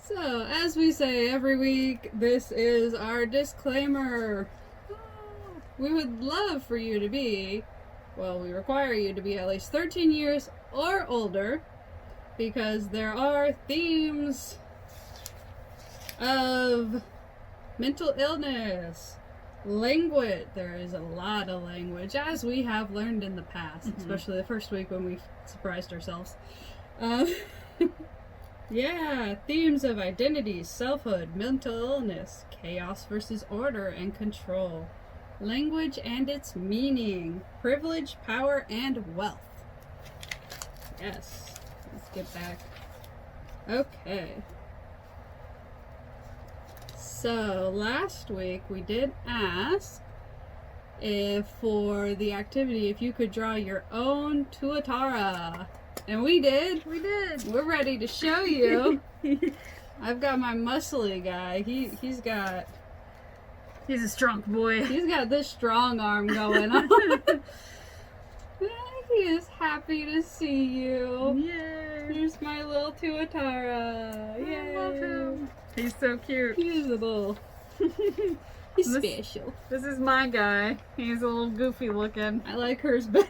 So, as we say every week, this is our disclaimer. We would love for you to be, well, we require you to be at least 13 years or older, because there are themes of mental illness, language. There is a lot of language, as we have learned in the past, especially the first week when we surprised ourselves. Yeah, themes of identity, selfhood, mental illness, chaos versus order and control, language and its meaning, privilege, power, and wealth. Yes, let's get back. Okay. So, last week we did ask if for the activity if you could draw your own Tuatara. And we did. We did. We're ready to show you. I've got my muscly guy. He's got He's a strong boy. He's got this strong arm going on. He is happy to see you. Yay. Here's my little Tuatara. Yay. I love him. He's so cute. He's a little he's special. This is my guy. He's a little goofy looking. I like hers better.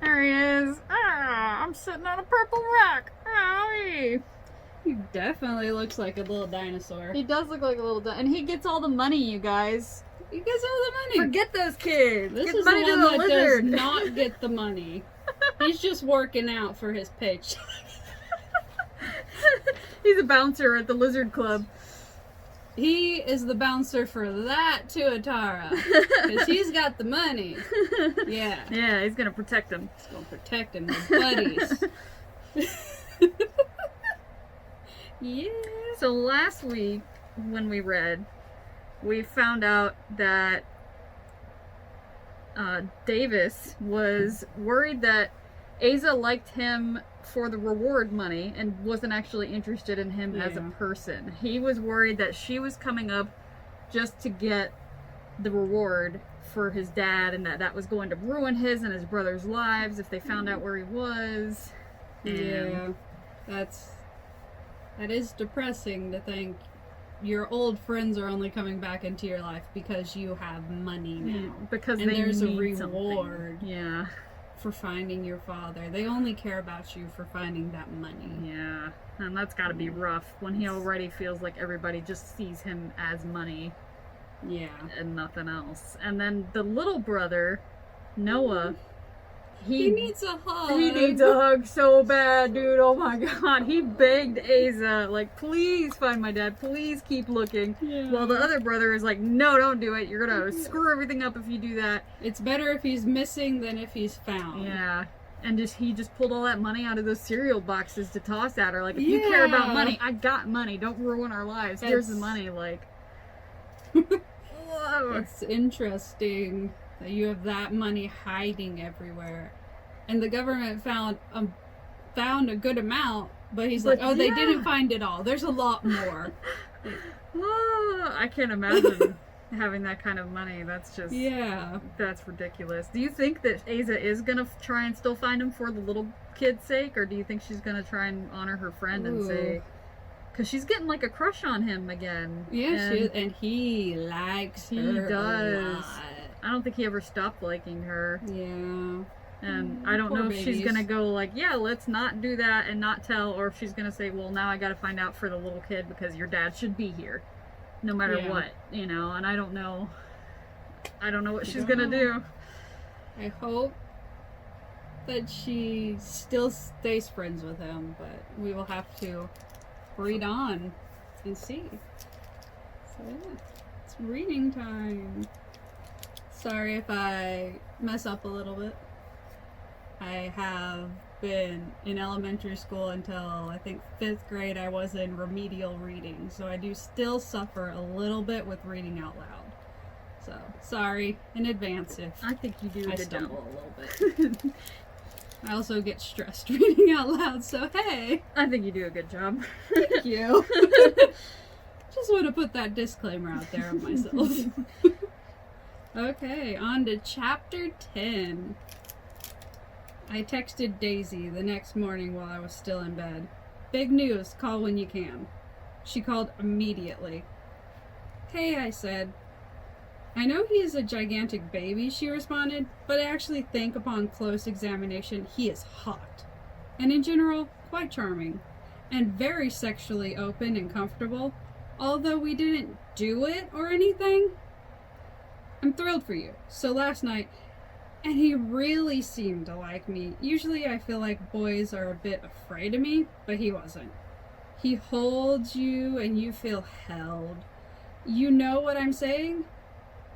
There he is. Ah, I'm sitting on a purple rock. Owie. He definitely looks like a little dinosaur. He does look like a little and he gets all the money, you guys. He gets all the money. Forget those kids. This Get is money the to one the that lizard. does not get the money. He's just working out for his paycheck. He's a bouncer at the Lizard Club. He is the bouncer for that Tuatara. Because he's got the money. Yeah. Yeah, he's gonna protect him. He's going to protect him with buddies. Yeah. So last week, when we read, we found out that Davis was worried that Asa liked him for the reward money and wasn't actually interested in him as a Yeah. person. He was worried that she was coming up just to get the reward for his dad and that was going to ruin his and his brother's lives if they found out where he was. Yeah. That is depressing to think your old friends are only coming back into your life because you have money now. Because And they there's a need reward. something. Yeah. For finding your father. They only care about you for finding that money. Yeah, and that's got to be rough when he already feels like everybody just sees him as money Yeah. and nothing else. And then the little brother, Noah, He needs a hug. he needs a hug so bad, dude. Oh my god. He begged Asa, like, please find my dad. Please keep looking. Yeah. While the other brother is like, no, don't do it. You're gonna screw everything up if you do that. It's better if he's missing than if he's found. Yeah. And he just pulled all that money out of those cereal boxes to toss at her. Like, if you care about Yeah. money, I got money. Don't ruin our lives. Here's the That's- money. Like, whoa. It's interesting that you have that money hiding everywhere. And the government found a good amount, but he's like, But oh, they yeah. didn't find it all. There's a lot more. I can't imagine having that kind of money. That's just, Yeah. that's ridiculous. Do you think that Asa is gonna try and still find him for the little kid's sake, or do you think she's gonna try and honor her friend and say, Ooh. because she's getting like a crush on him again? Yeah, and he likes He her does. a lot. I don't think he ever stopped liking her. Yeah. And I don't Poor know if she's babies. gonna go like, yeah, let's not do that and not tell, or if she's gonna say, well, now I gotta find out for the little kid because your dad should be here, no matter Yeah. what, you know. And I don't know what she's don't gonna know. do. I hope that she still stays friends with him, but we will have to read on and see. So yeah, it's reading time. Sorry if I mess up a little bit. I have been in elementary school until I think 5th grade. I was in remedial reading, so I do still suffer a little bit with reading out loud. So sorry in advance if I think you do a I good job. stumble a little bit. I also get stressed reading out loud, so hey, I think you do a good job. thank you. Just want to put that disclaimer out there of myself. Okay, on to chapter 10. I texted Daisy the next morning while I was still in bed. Big news. Call when you can. She called immediately. Hey, I said. I know he is a gigantic baby, she responded, but I actually think upon close examination he is hot. And in general, quite charming. And very sexually open and comfortable, although we didn't do it or anything. I'm thrilled for you. So last night, and he really seemed to like me. Usually I feel like boys are a bit afraid of me, but he wasn't. He holds you and you feel held. You know what I'm saying?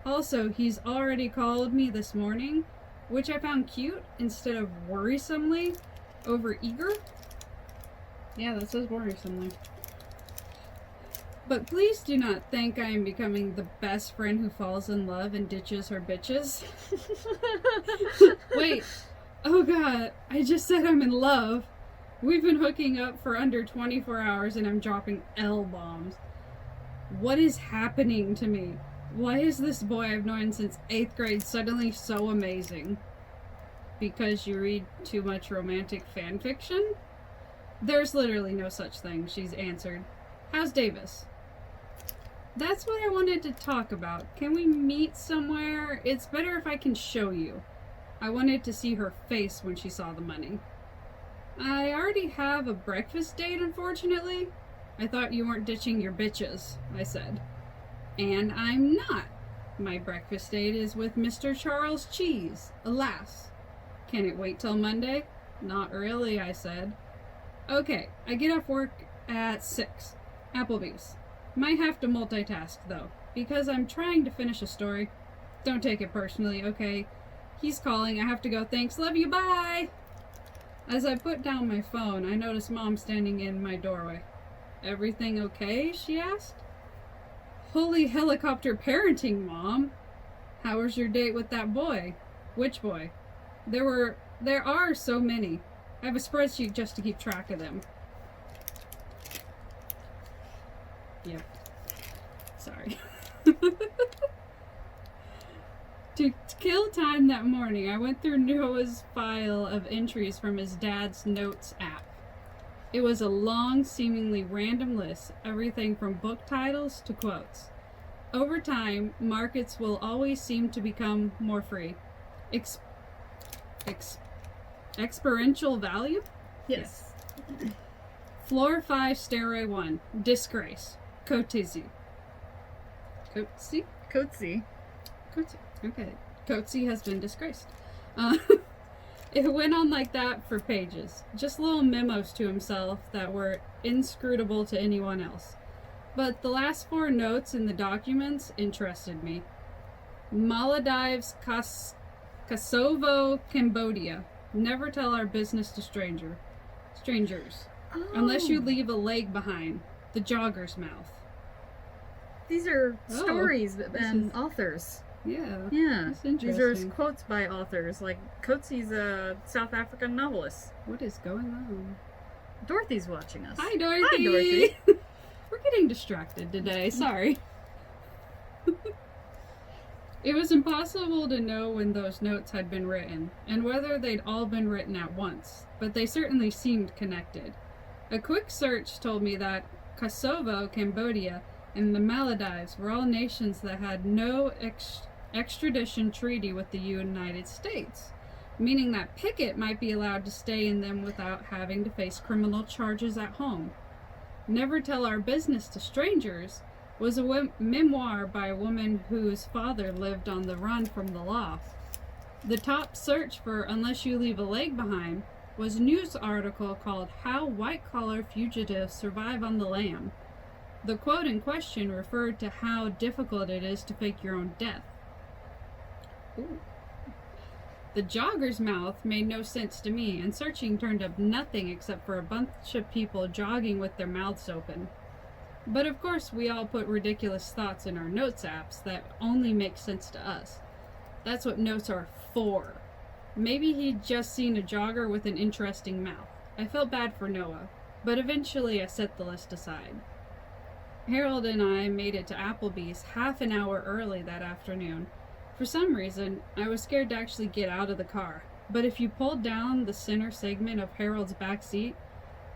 Also, he's already called me this morning, which I found cute instead of worrisomely over-eager. Yeah, that says worrisomely. But please do not think I am becoming the best friend who falls in love and ditches her bitches. Wait. Oh god, I just said I'm in love. We've been hooking up for under 24 hours and I'm dropping L-bombs. What is happening to me? Why is this boy I've known since 8th grade suddenly so amazing? Because you read too much romantic fan fiction? There's literally no such thing, she's answered. How's Davis? That's what I wanted to talk about. Can we meet somewhere? It's better if I can show you. I wanted to see her face when she saw the money. I already have a breakfast date, unfortunately. I thought you weren't ditching your bitches, I said. And I'm not. My breakfast date is with Mr. Charles Cheese, alas. Can it wait till Monday? Not really, I said. Okay, I get off work at 6. Applebee's. Might have to multitask, though, because I'm trying to finish a story. Don't take it personally, okay? He's calling. I have to go. Thanks. Love you. Bye! As I put down my phone, I noticed Mom standing in my doorway. Everything okay? She asked. Holy helicopter parenting, Mom. How was your date with that boy? Which boy? There are so many. I have a spreadsheet just to keep track of them. Yep. Sorry. To kill time that morning, I went through Noah's file of entries from his dad's notes app. It was a long, seemingly random list, everything from book titles to quotes. Over time, markets will always seem to become more free. Experiential value? Yes. Floor 5, Stairway 1. Disgrace. Coetzee. Coetzee? Coetzee. Coetzee. Okay. Coetzee has been disgraced. It went on like that for pages. Just little memos to himself that were inscrutable to anyone else. But the last 4 notes in the documents interested me. Maldives, Kosovo, Cambodia. Never tell our business to strangers. Oh. Unless you leave a leg behind. The jogger's mouth. These are Oh, stories this and is- authors. Yeah. Yeah. That's These are interesting. quotes by authors. Like, Coetzee's a South African novelist. What is going on? Dorothy's watching us. Hi, Dorothy. Hi, Dorothy. We're getting distracted today. Sorry. It was impossible to know when those notes had been written, and whether they'd all been written at once, but they certainly seemed connected. A quick search told me that Kosovo, Cambodia, and the Maldives were all nations that had no extradition treaty with the United States, meaning that Pickett might be allowed to stay in them without having to face criminal charges at home. Never Tell Our Business to Strangers was a memoir by a woman whose father lived on the run from the law. The top search for Unless You Leave a Leg Behind was a news article called How White-Collar Fugitives Survive on the Lam. The quote in question referred to how difficult it is to fake your own death. Ooh. The jogger's mouth made no sense to me, and searching turned up nothing except for a bunch of people jogging with their mouths open. But of course, we all put ridiculous thoughts in our notes apps that only make sense to us. That's what notes are for. Maybe he'd just seen a jogger with an interesting mouth. I felt bad for Noah, but eventually I set the list aside. Harold and I made it to Applebee's half an hour early that afternoon. For some reason, I was scared to actually get out of the car, but if you pulled down the center segment of Harold's back seat,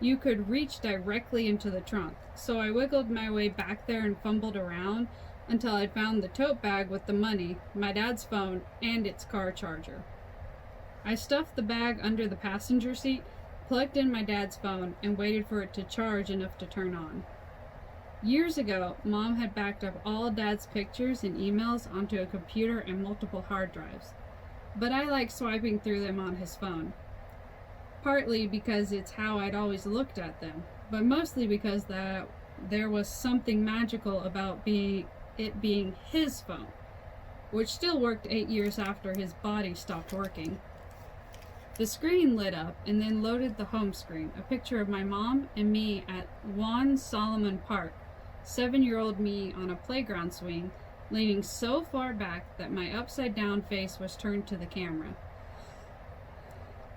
you could reach directly into the trunk. So I wiggled my way back there and fumbled around until I found the tote bag with the money, my dad's phone, and its car charger. I stuffed the bag under the passenger seat, plugged in my dad's phone, and waited for it to charge enough to turn on. Years ago, Mom had backed up all Dad's pictures and emails onto a computer and multiple hard drives, but I like swiping through them on his phone. Partly because it's how I'd always looked at them, but mostly because there was something magical about it being his phone, which still worked 8 years after his body stopped working. The screen lit up and then loaded the home screen, a picture of my mom and me at Juan Solomon Park, 7-year-old me on a playground swing, leaning so far back that my upside-down face was turned to the camera.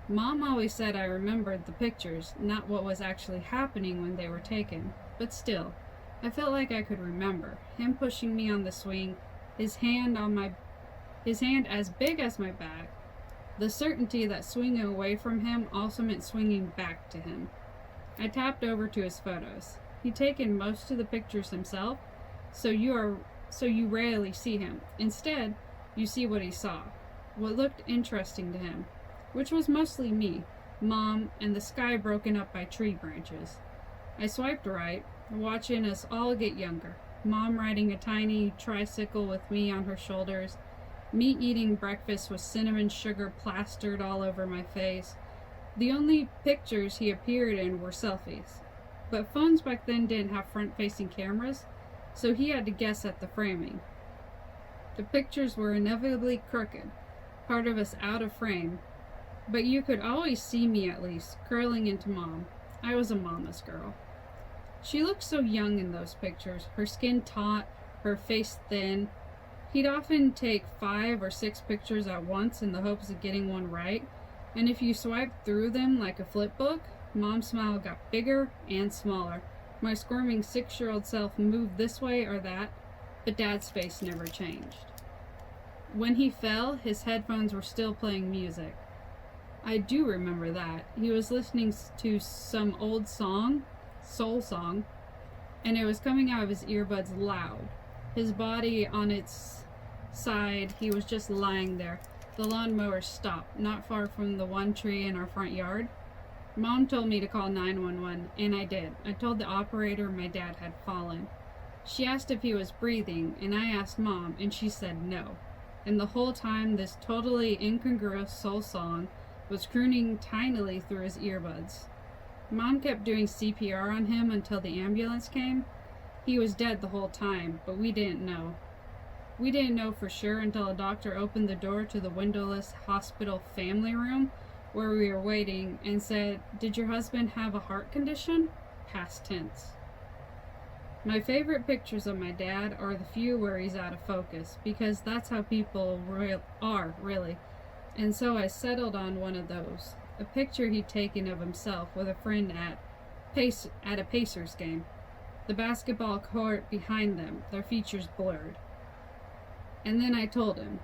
Mom always said I remembered the pictures, not what was actually happening when they were taken, but still, I felt like I could remember him pushing me on the swing, his hand as big as my back, the certainty that swinging away from him also meant swinging back to him. I tapped over to his photos. He'd taken most of the pictures himself, so you rarely see him. Instead, you see what he saw, what looked interesting to him, which was mostly me, Mom, and the sky broken up by tree branches. I swiped right, watching us all get younger. Mom riding a tiny tricycle with me on her shoulders, me eating breakfast with cinnamon sugar plastered all over my face. The only pictures he appeared in were selfies. But phones back then didn't have front-facing cameras, so he had to guess at the framing. The pictures were inevitably crooked, part of us out of frame, but you could always see me at least, curling into Mom. I was a mama's girl. She looked so young in those pictures, her skin taut, her face thin. He'd often take 5 or 6 pictures at once in the hopes of getting one right, and if you swiped through them like a flip book, Mom's smile got bigger and smaller. My squirming 6-year-old self moved this way or that, but Dad's face never changed. When he fell, his headphones were still playing music. I do remember that. He was listening to some old song, soul song, and it was coming out of his earbuds loud. His body on its side, he was just lying there. The lawnmower stopped, not far from the one tree in our front yard. Mom told me to call 911, and I did. I told the operator my dad had fallen. She asked if he was breathing, and I asked Mom, and she said no. And the whole time, this totally incongruous soul song was crooning tinily through his earbuds. Mom kept doing CPR on him until the ambulance came. He was dead the whole time, but we didn't know. We didn't know for sure until a doctor opened the door to the windowless hospital family room where we were waiting and said, "Did your husband have a heart condition?" Past tense. My favorite pictures of my dad are the few where he's out of focus, because that's how people are, really. And so I settled on one of those, a picture he'd taken of himself with a friend at a Pacers game. The basketball court behind them, their features blurred. And then I told him.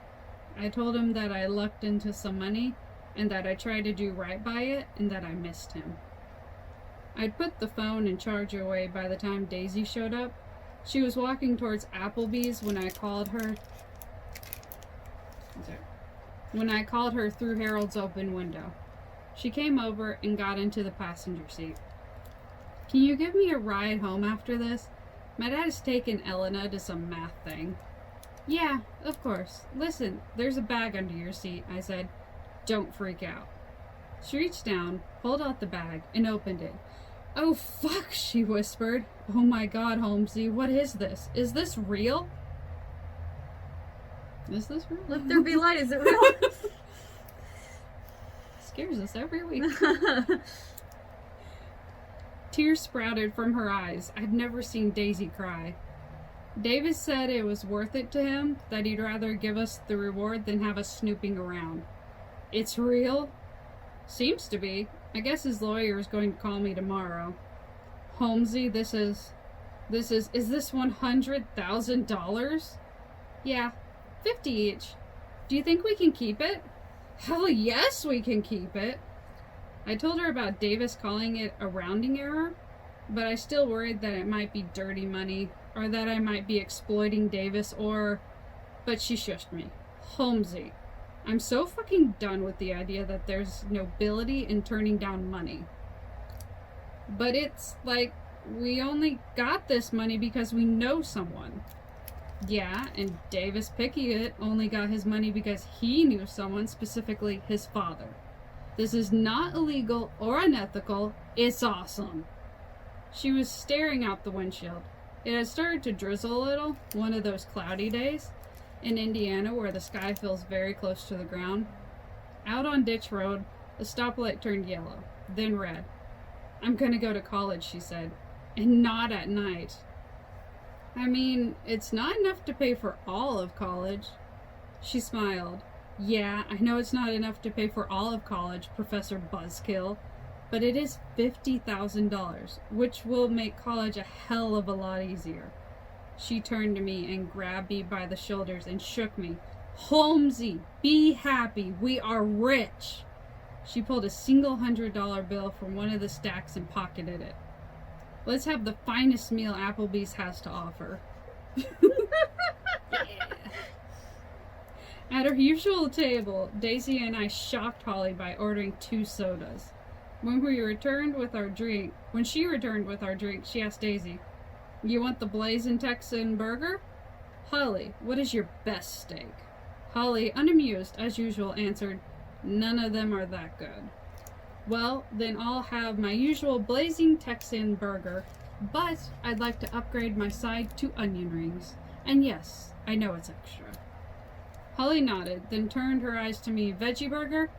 I told him that I lucked into some money, and that I tried to do right by it, and that I missed him. I'd put the phone and charger away by the time Daisy showed up. She was walking towards Applebee's when I called her. When I called her through Harold's open window. She came over and got into the passenger seat. "Can you give me a ride home after this? My dad's taken Elena to some math thing." "Yeah, of course. Listen, there's a bag under your seat," I said. "Don't freak out." She reached down, pulled out the bag, and opened it. "Oh, fuck," she whispered. "Oh my God, Holmesy, what is this? Is this real?" Is this real? Let there be light. Is it real? Scares us every week. Tears sprouted from her eyes. I'd never seen Daisy cry. Davis said it was worth it to him, that he'd rather give us the reward than have us snooping around. "It's real?" "Seems to be. I guess his lawyer is going to call me tomorrow." "Holmesy, is this $100,000? "Yeah, 50 each. Do you think we can keep it?" "Hell yes, we can keep it." I told her about Davis calling it a rounding error, but I still worried that it might be dirty money, or that I might be exploiting Davis, but she shushed me. Holmesy, I'm so fucking done with the idea that there's nobility in turning down money. But it's like, we only got this money because we know someone. Yeah, and Davis Pickett only got his money because he knew someone, specifically his father. This is not illegal or unethical, it's awesome. She was staring out the windshield. It had started to drizzle a little, one of those cloudy days, in Indiana where the sky feels very close to the ground. Out on Ditch Road, a stoplight turned yellow, then red. I'm gonna go to college, she said, and not at night. I mean, it's not enough to pay for all of college. She smiled. Yeah, I know it's not enough to pay for all of college, Professor Buzzkill, but it is $50,000, which will make college a hell of a lot easier. She turned to me and grabbed me by the shoulders and shook me. Holmesy, be happy, we are rich. She pulled a single $100 bill from one of the stacks and pocketed it. Let's have the finest meal Applebee's has to offer. Yeah. At her usual table, Daisy and I shocked Holly by ordering 2 sodas. When she returned with our drink, she asked Daisy, "You want the blazing Texan burger?" Holly, what is your best steak? Holly, unamused as usual, answered, "None of them are that good." Well, then I'll have my usual blazing Texan burger, but I'd like to upgrade my side to onion rings. And yes, I know it's extra. Holly nodded, then turned her eyes to me. Veggie burger?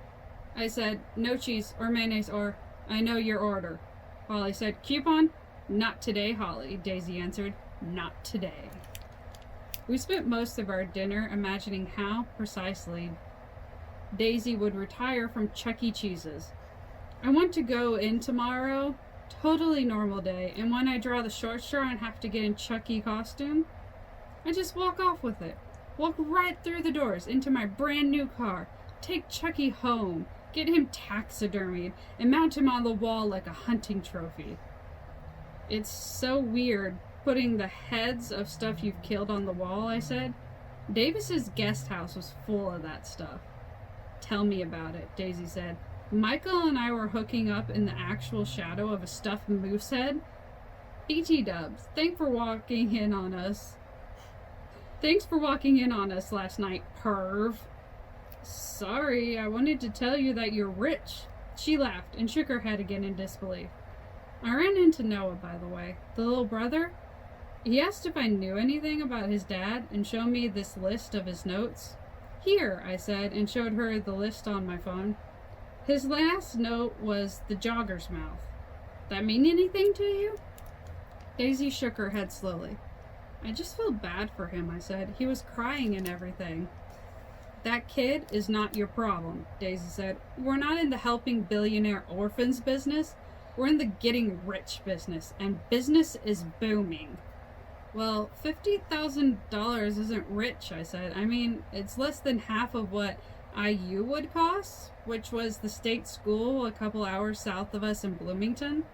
I said, no cheese or mayonnaise or, I know your order. Holly said, coupon? Not today, Holly, Daisy answered. Not today. We spent most of our dinner imagining how, precisely, Daisy would retire from Chuck E. Cheese's. I want to go in tomorrow, totally normal day, and when I draw the short straw and have to get in Chuck E. costume, I just walk off with it. Walk right through the doors into my brand new car, take Chucky home, get him taxidermied, and mount him on the wall like a hunting trophy. It's so weird putting the heads of stuff you've killed on the wall, I said. Davis's guest house was full of that stuff. Tell me about it, Daisy said. Michael and I were hooking up in the actual shadow of a stuffed moose head. BT Dubs, thanks for walking in on us last night, perv. Sorry, I wanted to tell you that you're rich. She laughed and shook her head again in disbelief. I ran into Noah, by the way. The little brother? He asked if I knew anything about his dad and showed me this list of his notes. Here, I said, and showed her the list on my phone. His last note was the jogger's mouth. That mean anything to you? Daisy shook her head slowly. I just feel bad for him, I said. He was crying and everything. That kid is not your problem, Daisy said. We're not in the helping billionaire orphans business. We're in the getting rich business, and business is booming. Well, $50,000 isn't rich, I said. I mean, it's less than half of what IU would cost, which was the state school a couple hours south of us in Bloomington.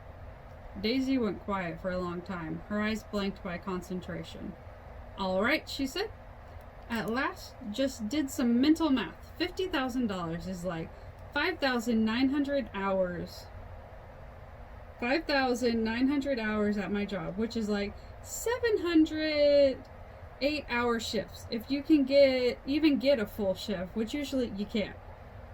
Daisy went quiet for a long time, her eyes blanked by concentration. All right, she said. At last, just did some mental math. $50,000 is like 5,900 hours. 5,900 hours at my job, which is like 700 8-hour shifts. If you can even get a full shift, which usually you can't.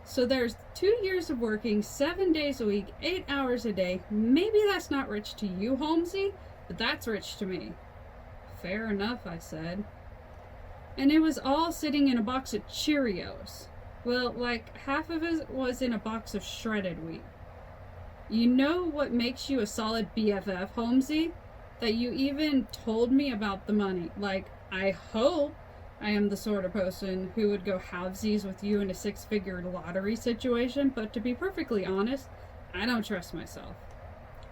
So there's 2 years of working 7 days a week, 8 hours a day. Maybe that's not rich to you, Holmesy, but that's rich to me. Fair enough, I said. And it was all sitting in a box of Cheerios. Well, like half of it was in a box of shredded wheat. You know what makes you a solid BFF, Holmesy? That you even told me about the money. Like, I hope I am the sort of person who would go halvesies with you in a 6-figure lottery situation, but to be perfectly honest, I don't trust myself.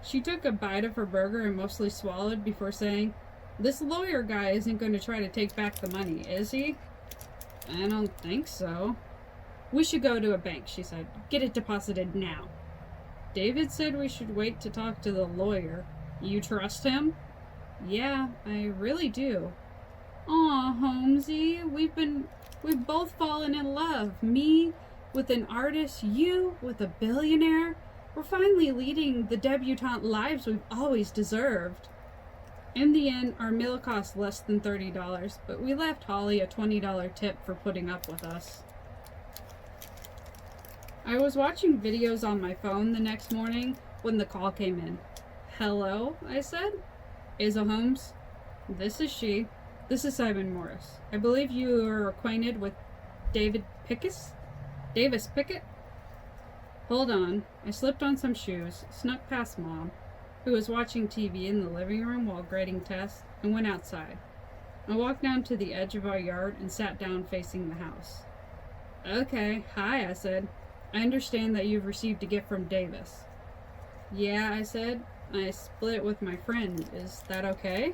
She took a bite of her burger and mostly swallowed before saying, this lawyer guy isn't going to try to take back the money, is he? I don't think so. We should go to a bank, she said. Get it deposited now. David said we should wait to talk to the lawyer. You trust him? Yeah, I really do. Aw, Holmesy, we've both fallen in love. Me with an artist, you with a billionaire. We're finally leading the debutante lives we've always deserved. In the end, our meal cost less than $30, but we left Holly a $20 tip for putting up with us. I was watching videos on my phone the next morning when the call came in. Hello, I said. Asa Holmes? This is she. This is Simon Morris. I believe you are acquainted with Davis Pickett? Hold on. I slipped on some shoes, snuck past Mom, who was watching TV in the living room while grading tests, and went outside. I walked down to the edge of our yard and sat down facing the house. Okay, hi, I said. I understand that you've received a gift from Davis. Yeah, I said. I split it with my friend. Is that okay?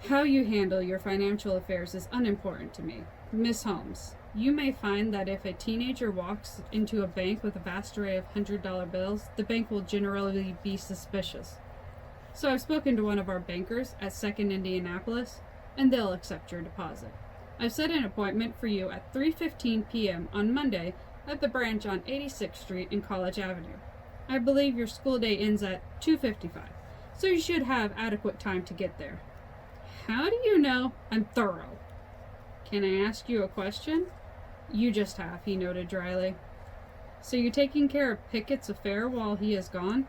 How you handle your financial affairs is unimportant to me. Miss Holmes, you may find that if a teenager walks into a bank with a vast array of $100 bills, the bank will generally be suspicious. So I've spoken to one of our bankers at 2nd Indianapolis, and they'll accept your deposit. I've set an appointment for you at 3:15 p.m. on Monday at the branch on 86th Street and College Avenue. I believe your school day ends at 2:55, so you should have adequate time to get there. How do you know I'm thorough? Can I ask you a question? You just have, he noted dryly. So you're taking care of Pickett's affair while he is gone?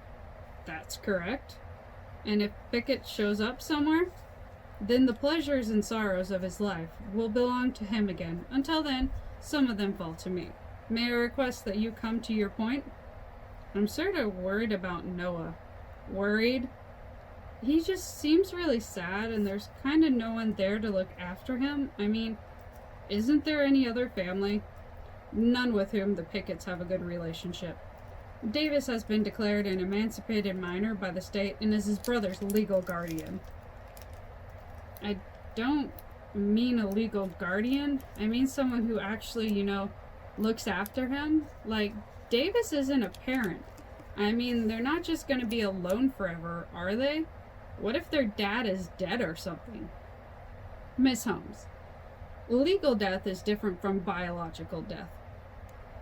That's correct. And if Pickett shows up somewhere, then the pleasures and sorrows of his life will belong to him again. Until then, some of them fall to me. May I request that you come to your point? I'm sort of worried about Noah. Worried? He just seems really sad, and there's kind of no one there to look after him. I mean, isn't there any other family? None with whom the Picketts have a good relationship. Davis has been declared an emancipated minor by the state and is his brother's legal guardian. I don't mean a legal guardian. I mean someone who actually, looks after him. Like, Davis isn't a parent. I mean, they're not just going to be alone forever, are they? What if their dad is dead or something? Miss Holmes, legal death is different from biological death.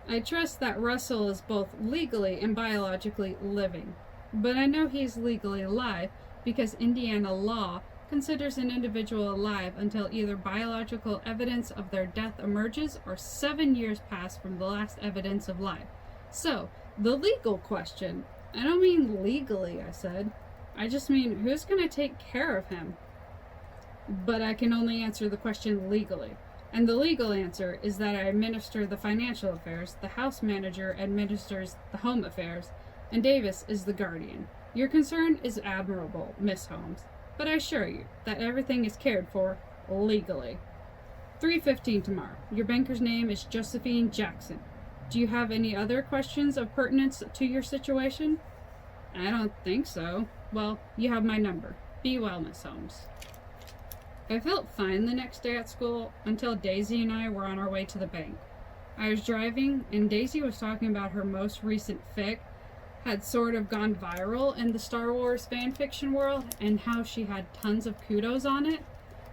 I trust that Russell is both legally and biologically living, but I know he's legally alive because Indiana law considers an individual alive until either biological evidence of their death emerges or 7 years pass from the last evidence of life. So, the legal question, I don't mean legally, I said. I just mean, who's going to take care of him? But I can only answer the question legally. And the legal answer is that I administer the financial affairs, the house manager administers the home affairs, and Davis is the guardian. Your concern is admirable, Miss Holmes, but I assure you that everything is cared for legally. 3:15 tomorrow. Your banker's name is Josephine Jackson. Do you have any other questions of pertinence to your situation? I don't think so. Well, you have my number. Be well, Miss Holmes. I felt fine the next day at school until Daisy and I were on our way to the bank. I was driving, and Daisy was talking about her most recent fic had sort of gone viral in the Star Wars fan fiction world, and how she had tons of kudos on it,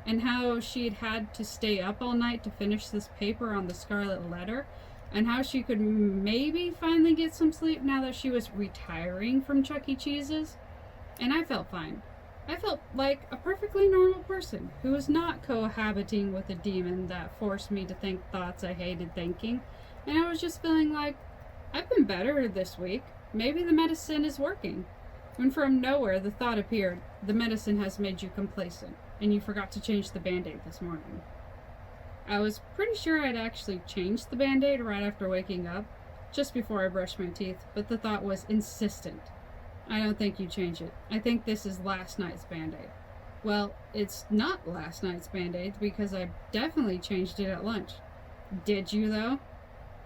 and how she'd had to stay up all night to finish this paper on the Scarlet Letter, and how she could maybe finally get some sleep now that she was retiring from Chuck E. Cheese's. And I felt fine. I felt like a perfectly normal person who was not cohabiting with a demon that forced me to think thoughts I hated thinking. And I was just feeling like, I've been better this week. Maybe the medicine is working. When from nowhere the thought appeared, the medicine has made you complacent, and you forgot to change the Band-Aid this morning. I was pretty sure I'd actually changed the Band-Aid right after waking up, just before I brushed my teeth, but the thought was insistent. I don't think you changed it. I think this is last night's Band-Aid. Well, it's not last night's Band-Aid because I definitely changed it at lunch. Did you, though?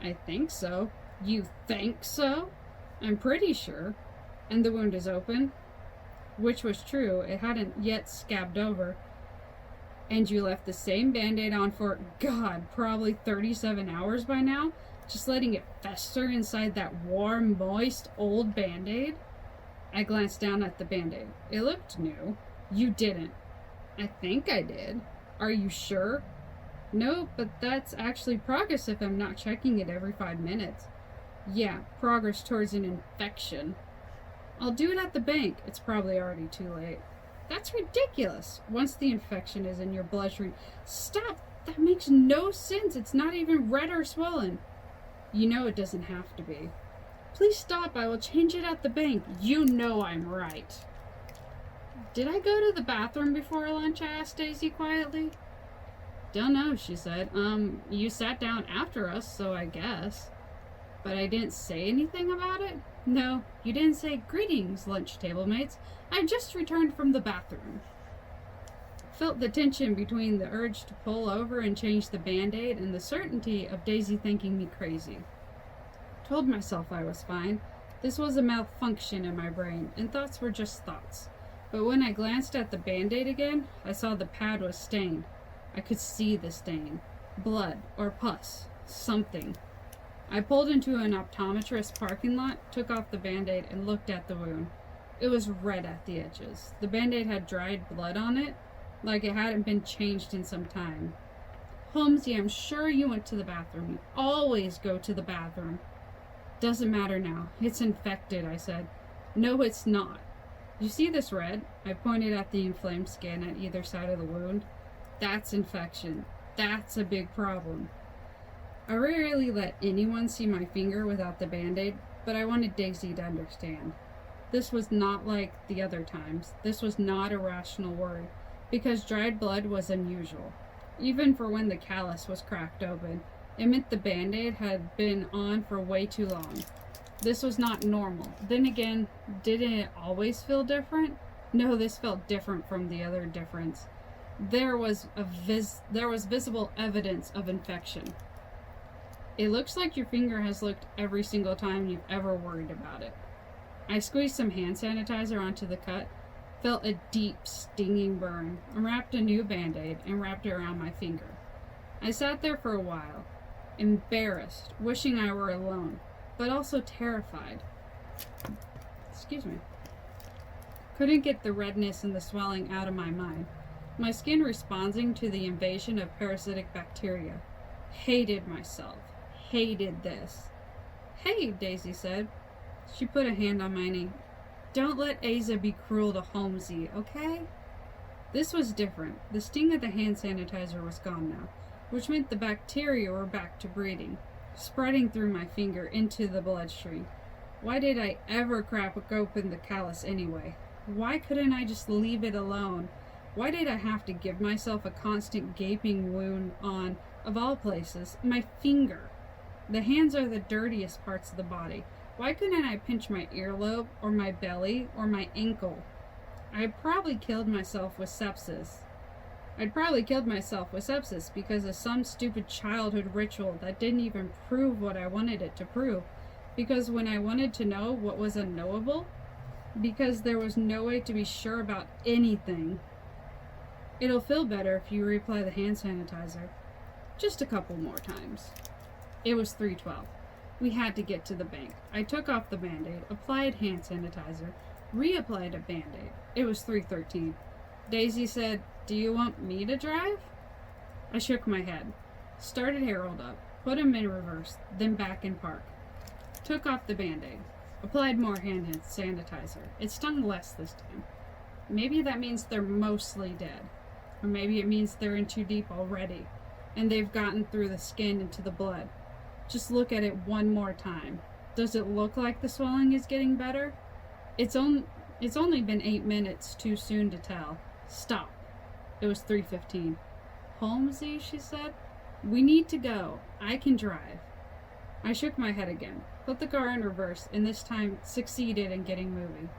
I think so. You think so? I'm pretty sure. And the wound is open? Which was true. It hadn't yet scabbed over. And you left the same Band-Aid on for, God, probably 37 hours by now? Just letting it fester inside that warm, moist, old Band-Aid? I glanced down at the Band-Aid. It looked new. You didn't. I think I did. Are you sure? No, but that's actually progress if I'm not checking it every 5 minutes. Yeah, progress towards an infection. I'll do it at the bank. It's probably already too late. That's ridiculous. Once the infection is in your bloodstream. Stop! That makes no sense. It's not even red or swollen. You know it doesn't have to be. Please stop. I will change it at the bank. You know I'm right. Did I go to the bathroom before lunch? I asked Daisy quietly. Don't know, she said. You sat down after us, so I guess. But I didn't say anything about it? No, you didn't say greetings, lunch table mates. I just returned from the bathroom. Felt the tension between the urge to pull over and change the Band-Aid and the certainty of Daisy thinking me crazy. Told myself I was fine. This was a malfunction in my brain, and thoughts were just thoughts. But when I glanced at the Band-Aid again, I saw the pad was stained. I could see the stain. Blood or pus. Something. I pulled into an optometrist parking lot, took off the Band-Aid, and looked at the wound. It was red at the edges. The Band-Aid had dried blood on it, like it hadn't been changed in some time. Holmesy, I'm sure you went to the bathroom. You always go to the bathroom. Doesn't matter now. It's infected, I said. No, it's not. You see this red? I pointed at the inflamed skin at either side of the wound. That's infection. That's a big problem. I rarely let anyone see my finger without the Band-Aid, but I wanted Daisy to understand. This was not like the other times. This was not a rational worry, because dried blood was unusual. Even for when the callus was cracked open, it meant the Band-Aid had been on for way too long. This was not normal. Then again, didn't it always feel different? No, this felt different from the other difference. There was visible evidence of infection. It looks like your finger has looked every single time you've ever worried about it. I squeezed some hand sanitizer onto the cut, felt a deep, stinging burn, unwrapped a new Band-Aid, and wrapped it around my finger. I sat there for a while, embarrassed, wishing I were alone, but also terrified. Excuse me. Couldn't get the redness and the swelling out of my mind. My skin responding to the invasion of parasitic bacteria. Hated myself. Hated this. Hey, Daisy said. She put a hand on my knee. Don't let Asa be cruel to Holmesy, okay? This was different. The sting of the hand sanitizer was gone now, which meant the bacteria were back to breeding, spreading through my finger into the bloodstream. Why did I ever crack open the callus anyway? Why couldn't I just leave it alone? Why did I have to give myself a constant gaping wound on, of all places, my finger? The hands are the dirtiest parts of the body. Why couldn't I pinch my earlobe, or my belly, or my ankle? I'd probably killed myself with sepsis. Because of some stupid childhood ritual that didn't even prove what I wanted it to prove. Because when I wanted to know what was unknowable, because there was no way to be sure about anything. It'll feel better if you reapply the hand sanitizer. Just a couple more times. It was 3:12. We had to get to the bank. I took off the Band-Aid, applied hand sanitizer, reapplied a Band-Aid. It was 3:13. Daisy said, "Do you want me to drive?" I shook my head. Started Harold up, put him in reverse, then back in park. Took off the Band-Aid. Applied more hand sanitizer. It stung less this time. Maybe that means they're mostly dead. Or maybe it means they're in too deep already, and they've gotten through the skin into the blood. Just look at it one more time. Does it look like the swelling is getting better? It's only been 8 minutes, too soon to tell. Stop. It was 3:15. Holmesy, she said. We need to go. I can drive. I shook my head again, put the car in reverse, and this time succeeded in getting moving.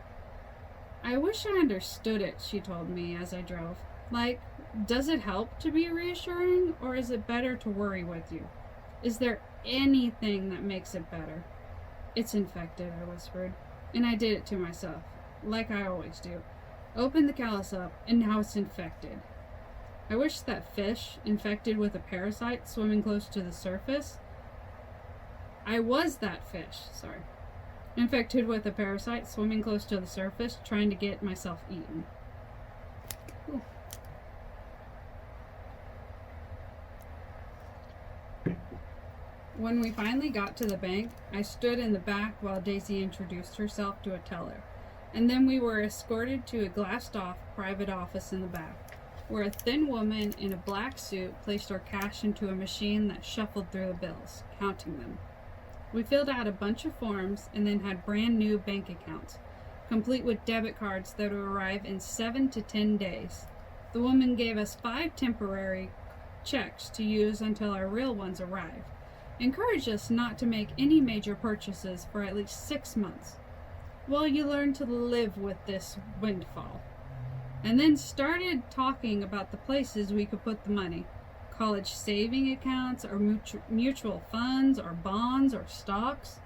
I wish I understood it, she told me as I drove. Like, does it help to be reassuring, or is it better to worry with you? Is there anything that makes it better? It's infected, I whispered, and I did it to myself, like I always do. Opened the callus up, and now it's infected. I wish that fish, infected with a parasite swimming close to the surface, I was that fish, sorry. Infected with a parasite, swimming close to the surface, trying to get myself eaten. Ooh. When we finally got to the bank, I stood in the back while Daisy introduced herself to a teller, and then we were escorted to a glassed-off private office in the back, where a thin woman in a black suit placed our cash into a machine that shuffled through the bills, counting them. We filled out a bunch of forms and then had brand new bank accounts, complete with debit cards that would arrive in 7 to 10 days. The woman gave us 5 temporary checks to use until our real ones arrived. Encouraged us not to make any major purchases for at least 6 months. Well, you learn to live with this windfall. And then started talking about the places we could put the money. College saving accounts, or mutual funds, or bonds, or stocks.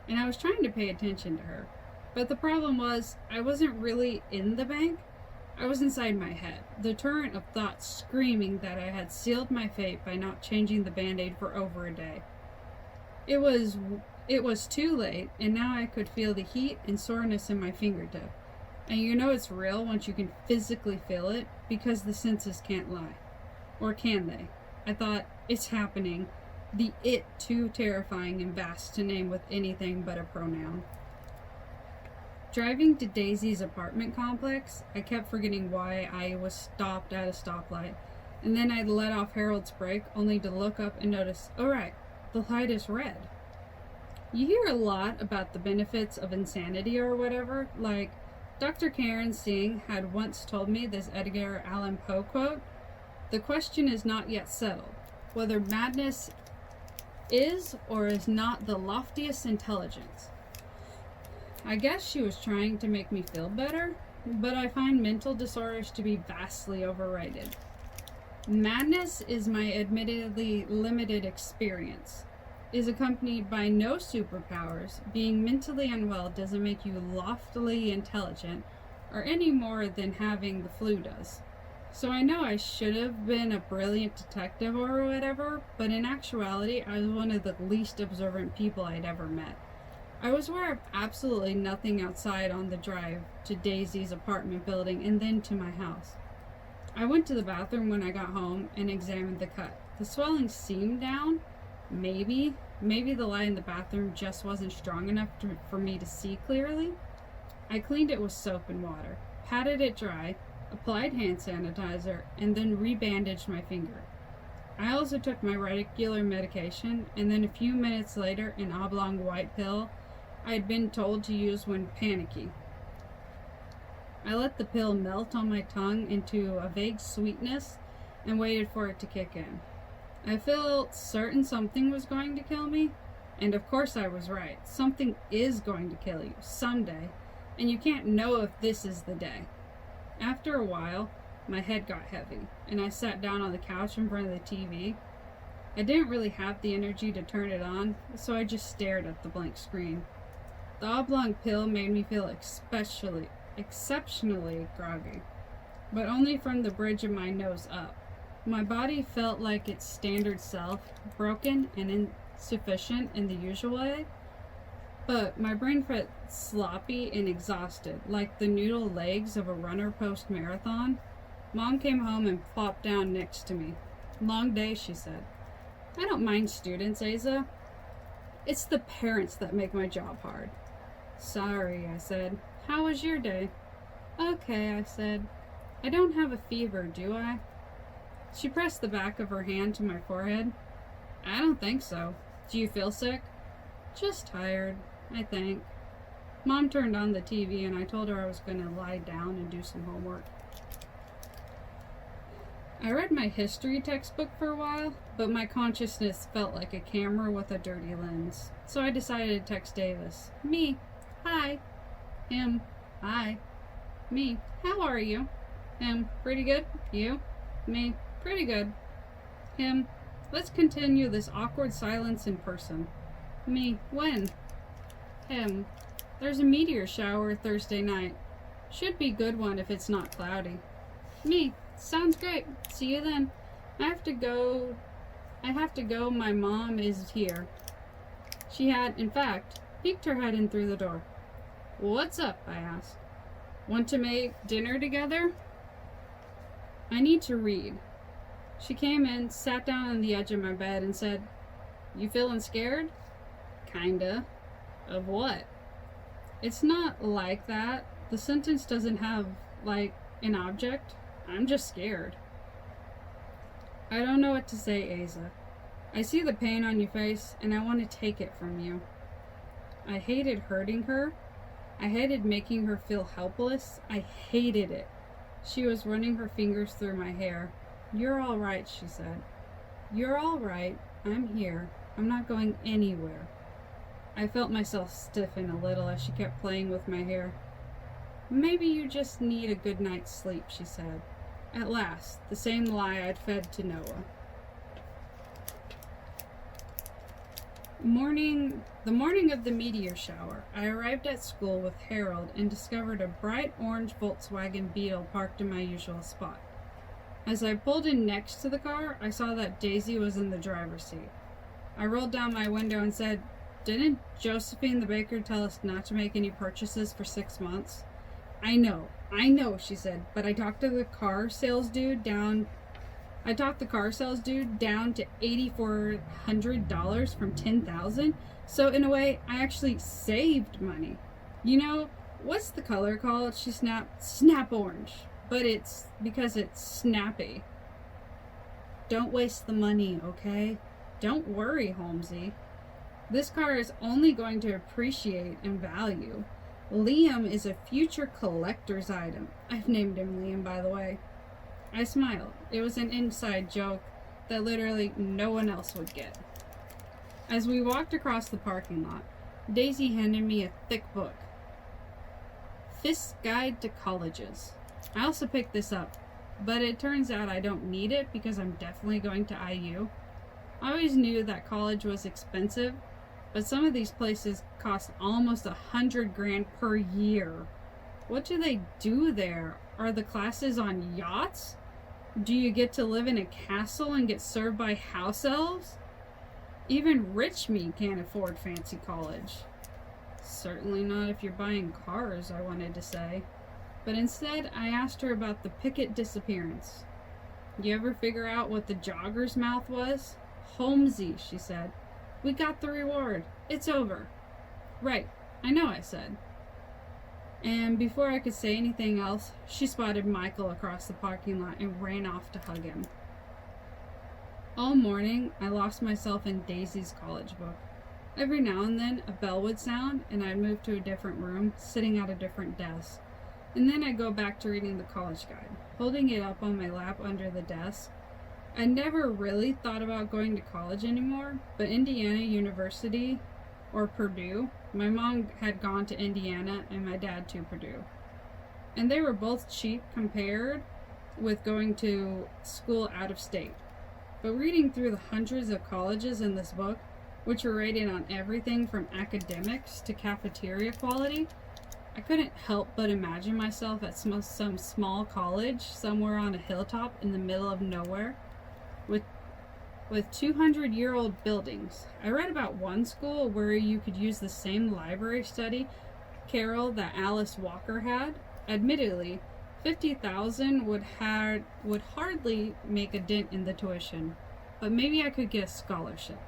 And I was trying to pay attention to her. But the problem was, I wasn't really in the bank. I was inside my head, the torrent of thoughts screaming that I had sealed my fate by not changing the Band-Aid for over a day. It was too late, and now I could feel the heat and soreness in my fingertip. And you know it's real once you can physically feel it, because the senses can't lie. Or can they? I thought, it's happening. The it too terrifying and vast to name with anything but a pronoun. Driving to Daisy's apartment complex, I kept forgetting why I was stopped at a stoplight, and then I'd let off Harold's brake only to look up and notice, oh right, the light is red. You hear a lot about the benefits of insanity or whatever, like Dr. Karen Singh had once told me this Edgar Allan Poe quote, the question is not yet settled, whether madness is or is not the loftiest intelligence. I guess she was trying to make me feel better, but I find mental disorders to be vastly overrated. Madness is my admittedly limited experience, is accompanied by no superpowers. Being mentally unwell doesn't make you loftily intelligent, or any more than having the flu does. So I know I should have been a brilliant detective or whatever, but in actuality, I was one of the least observant people I'd ever met. I was aware of absolutely nothing outside on the drive to Daisy's apartment building and then to my house. I went to the bathroom when I got home and examined the cut. The swelling seemed down. Maybe the light in the bathroom just wasn't strong enough for me to see clearly. I cleaned it with soap and water, patted it dry, applied hand sanitizer, and then rebandaged my finger. I also took my regular medication, and then a few minutes later an oblong white pill I had been told to use when panicky. I let the pill melt on my tongue into a vague sweetness and waited for it to kick in. I felt certain something was going to kill me, and of course I was right. Something is going to kill you someday, and you can't know if this is the day. After a while, my head got heavy, and I sat down on the couch in front of the TV. I didn't really have the energy to turn it on, so I just stared at the blank screen. The oblong pill made me feel exceptionally groggy, but only from the bridge of my nose up. My body felt like its standard self, broken and insufficient in the usual way, but my brain felt sloppy and exhausted, like the noodle legs of a runner post-marathon. Mom came home and plopped down next to me. Long day, she said. I don't mind students, Asa. It's the parents that make my job hard. Sorry, I said. How was your day? Okay, I said. I don't have a fever, do I? She pressed the back of her hand to my forehead. I don't think so. Do you feel sick? Just tired, I think. Mom turned on the TV and I told her I was going to lie down and do some homework. I read my history textbook for a while, but my consciousness felt like a camera with a dirty lens. So I decided to text Davis. Me. Hi. Him. Hi. Me. How are you? Him. Pretty good. You? Me. Pretty good. Him. Let's continue this awkward silence in person. Me. When? Him. There's a meteor shower Thursday night. Should be good one if it's not cloudy. Me. Sounds great. See you then. I have to go. My mom is here. She had, in fact, peeked her head in through the door. "What's up?" I asked. "Want to make dinner together?" "I need to read." She came in, sat down on the edge of my bed, and said, "You feeling scared?" "Kinda." "Of what?" "It's not like that. The sentence doesn't have, like, an object. I'm just scared." "I don't know what to say, Asa. I see the pain on your face, and I want to take it from you." I hated hurting her. I hated making her feel helpless. I hated it. She was running her fingers through my hair. "You're all right," she said. "You're all right. I'm here. I'm not going anywhere." I felt myself stiffen a little as she kept playing with my hair. "Maybe you just need a good night's sleep," she said. At last, the same lie I'd fed to Noah. The morning of the meteor shower, I arrived at school with Harold and discovered a bright orange Volkswagen Beetle parked in my usual spot. As I pulled in next to the car, I saw that Daisy was in the driver's seat. I rolled down my window and said, "Didn't Josephine the baker tell us not to make any purchases for 6 months?" I know, she said, but I talked the car sales dude down to $8,400 from $10,000. So in a way, I actually saved money. "You know, what's the color called?" She snapped. "Snap orange. But it's because it's snappy." "Don't waste the money, okay? Don't worry, Holmesy. This car is only going to appreciate in value. Liam is a future collector's item." I've named him Liam, by the way. I smiled. It was an inside joke that literally no one else would get. As we walked across the parking lot, Daisy handed me a thick book. Fisk's Guide to Colleges. I also picked this up, but it turns out I don't need it because I'm definitely going to IU. I always knew that college was expensive, but some of these places cost almost $100,000 per year. What do they do there? Are the classes on yachts? Do you get to live in a castle and get served by house elves? Even rich me can't afford fancy college. Certainly not if you're buying cars, I wanted to say. But instead, I asked her about the Pickett disappearance. "You ever figure out what the jogger's mouth was?" "Holmesy," she said. "We got the reward. It's over." "Right, I know," I said. And before I could say anything else, she spotted Michael across the parking lot and ran off to hug him. All morning, I lost myself in Daisy's college book. Every now and then, a bell would sound, and I'd move to a different room, sitting at a different desk. And then I'd go back to reading the college guide, holding it up on my lap under the desk. I never really thought about going to college anymore, but Indiana University, or Purdue, my mom had gone to Indiana and my dad to Purdue. And they were both cheap compared with going to school out of state. But reading through the hundreds of colleges in this book, which were rated on everything from academics to cafeteria quality, I couldn't help but imagine myself at some small college somewhere on a hilltop in the middle of nowhere with 200-year-old buildings. I read about one school where you could use the same library study Carol that Alice Walker had. Admittedly, $50,000 would hardly make a dent in the tuition, but maybe I could get a scholarship.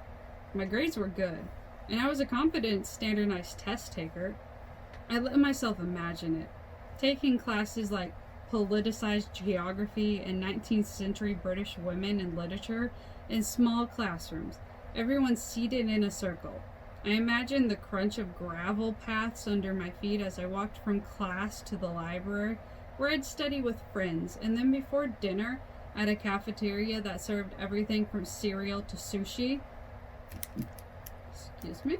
My grades were good, and I was a competent standardized test taker. I let myself imagine it, taking classes like politicized geography and 19th century British women in literature in small classrooms, everyone seated in a circle. I imagined the crunch of gravel paths under my feet as I walked from class to the library, where I'd study with friends, and then before dinner at a cafeteria that served everything from cereal to sushi. Excuse me.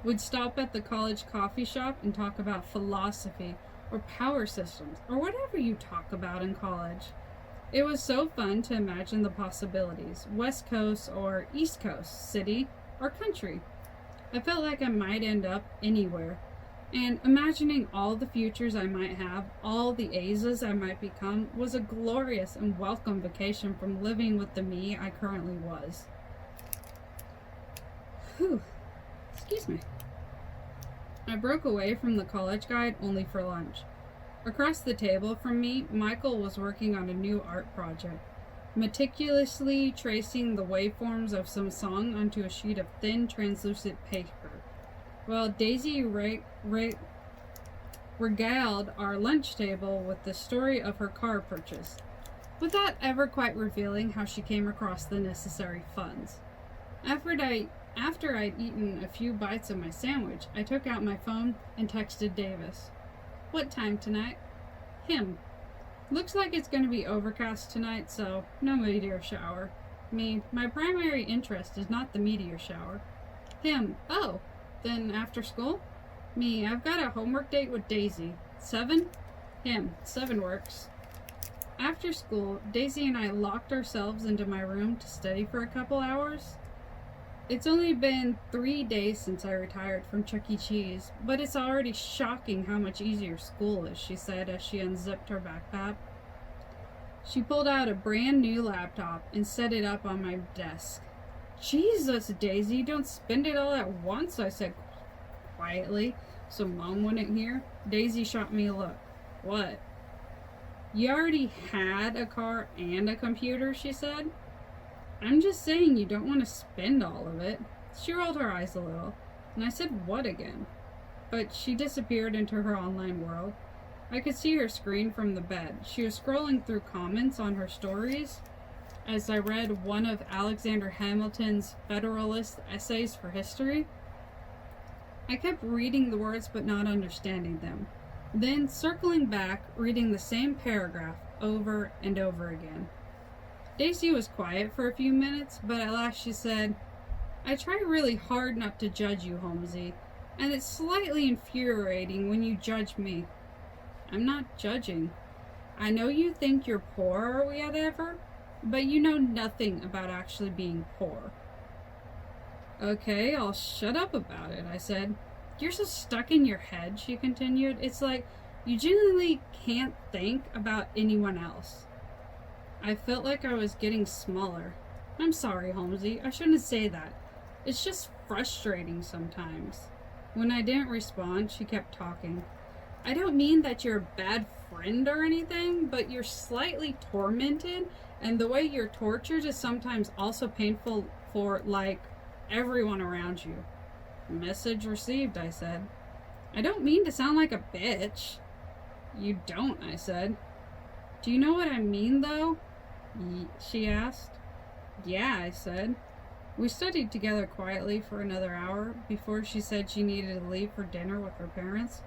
Would stop at the college coffee shop and talk about philosophy or power systems or whatever you talk about in college. It was so fun to imagine the possibilities, West Coast or East Coast, city or country. I felt like I might end up anywhere. And imagining all the futures I might have, all the Asas I might become, was a glorious and welcome vacation from living with the me I currently was. Whew. Excuse me. I broke away from the college guide only for lunch. Across the table from me, Michael was working on a new art project, meticulously tracing the waveforms of some song onto a sheet of thin, translucent paper, while Daisy regaled our lunch table with the story of her car purchase, without ever quite revealing how she came across the necessary funds. After I'd eaten a few bites of my sandwich, I took out my phone and texted Davis. What time tonight? Him. Looks like it's going to be overcast tonight, so no meteor shower. Me, my primary interest is not the meteor shower. Him. Oh, then after school? Me, I've got a homework date with Daisy. 7? Him. 7 works. After school, Daisy and I locked ourselves into my room to study for a couple hours. It's only been 3 days since I retired from Chuck E. Cheese, but it's already shocking how much easier school is, she said as she unzipped her backpack. She pulled out a brand new laptop and set it up on my desk. Jesus, Daisy, don't spend it all at once, I said quietly, so Mom wouldn't hear. Daisy shot me a look. What? You already had a car and a computer, she said. I'm just saying you don't want to spend all of it. She rolled her eyes a little, and I said, what again? But she disappeared into her online world. I could see her screen from the bed. She was scrolling through comments on her stories as I read one of Alexander Hamilton's Federalist essays for history. I kept reading the words but not understanding them. Then, circling back, reading the same paragraph over and over again. Daisy was quiet for a few minutes, but at last she said, I try really hard not to judge you, Holmesy, and it's slightly infuriating when you judge me. I'm not judging. I know you think you're poor or whatever, but you know nothing about actually being poor. Okay, I'll shut up about it, I said. You're so stuck in your head, she continued. It's like you genuinely can't think about anyone else. I felt like I was getting smaller. I'm sorry, Holmesy. I shouldn't say that. It's just frustrating sometimes. When I didn't respond, she kept talking. I don't mean that you're a bad friend or anything, but you're slightly tormented, and the way you're tortured is sometimes also painful for, like, everyone around you. Message received, I said. I don't mean to sound like a bitch. You don't, I said. Do you know what I mean, though? She asked. Yeah, I said. We studied together quietly for another hour before she said she needed to leave for dinner with her parents.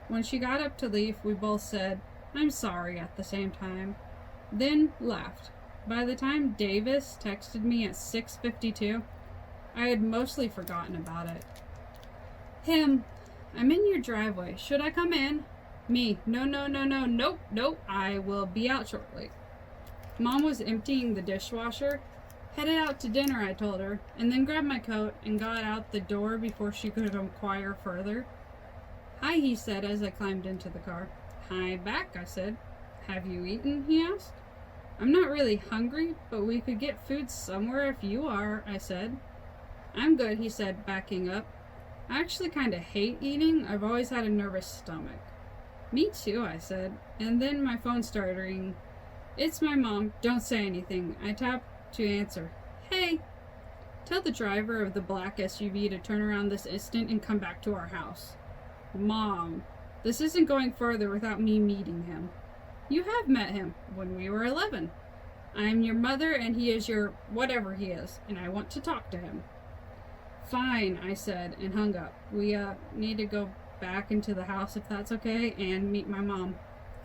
When she got up to leave, we both said, I'm sorry at the same time, then laughed. By the time Davis texted me at 6:52, I had mostly forgotten about it. Him, I'm in your driveway. Should I come in? Me, no, nope, I will be out shortly. Mom was emptying the dishwasher. Headed out to dinner, I told her, and then grabbed my coat and got out the door before she could inquire further. Hi, he said as I climbed into the car. Hi back, I said. Have you eaten, he asked. I'm not really hungry, but we could get food somewhere if you are, I said. I'm good, he said, backing up. I actually kind of hate eating. I've always had a nervous stomach. Me too, I said, and then my phone started ringing. It's my mom. Don't say anything. I tapped to answer. Hey! Tell the driver of the black SUV to turn around this instant and come back to our house. Mom, this isn't going further without me meeting him. You have met him when we were 11. I am your mother and he is your whatever he is, and I want to talk to him. Fine, I said, and hung up. We need to go back into the house if that's okay, and meet my mom.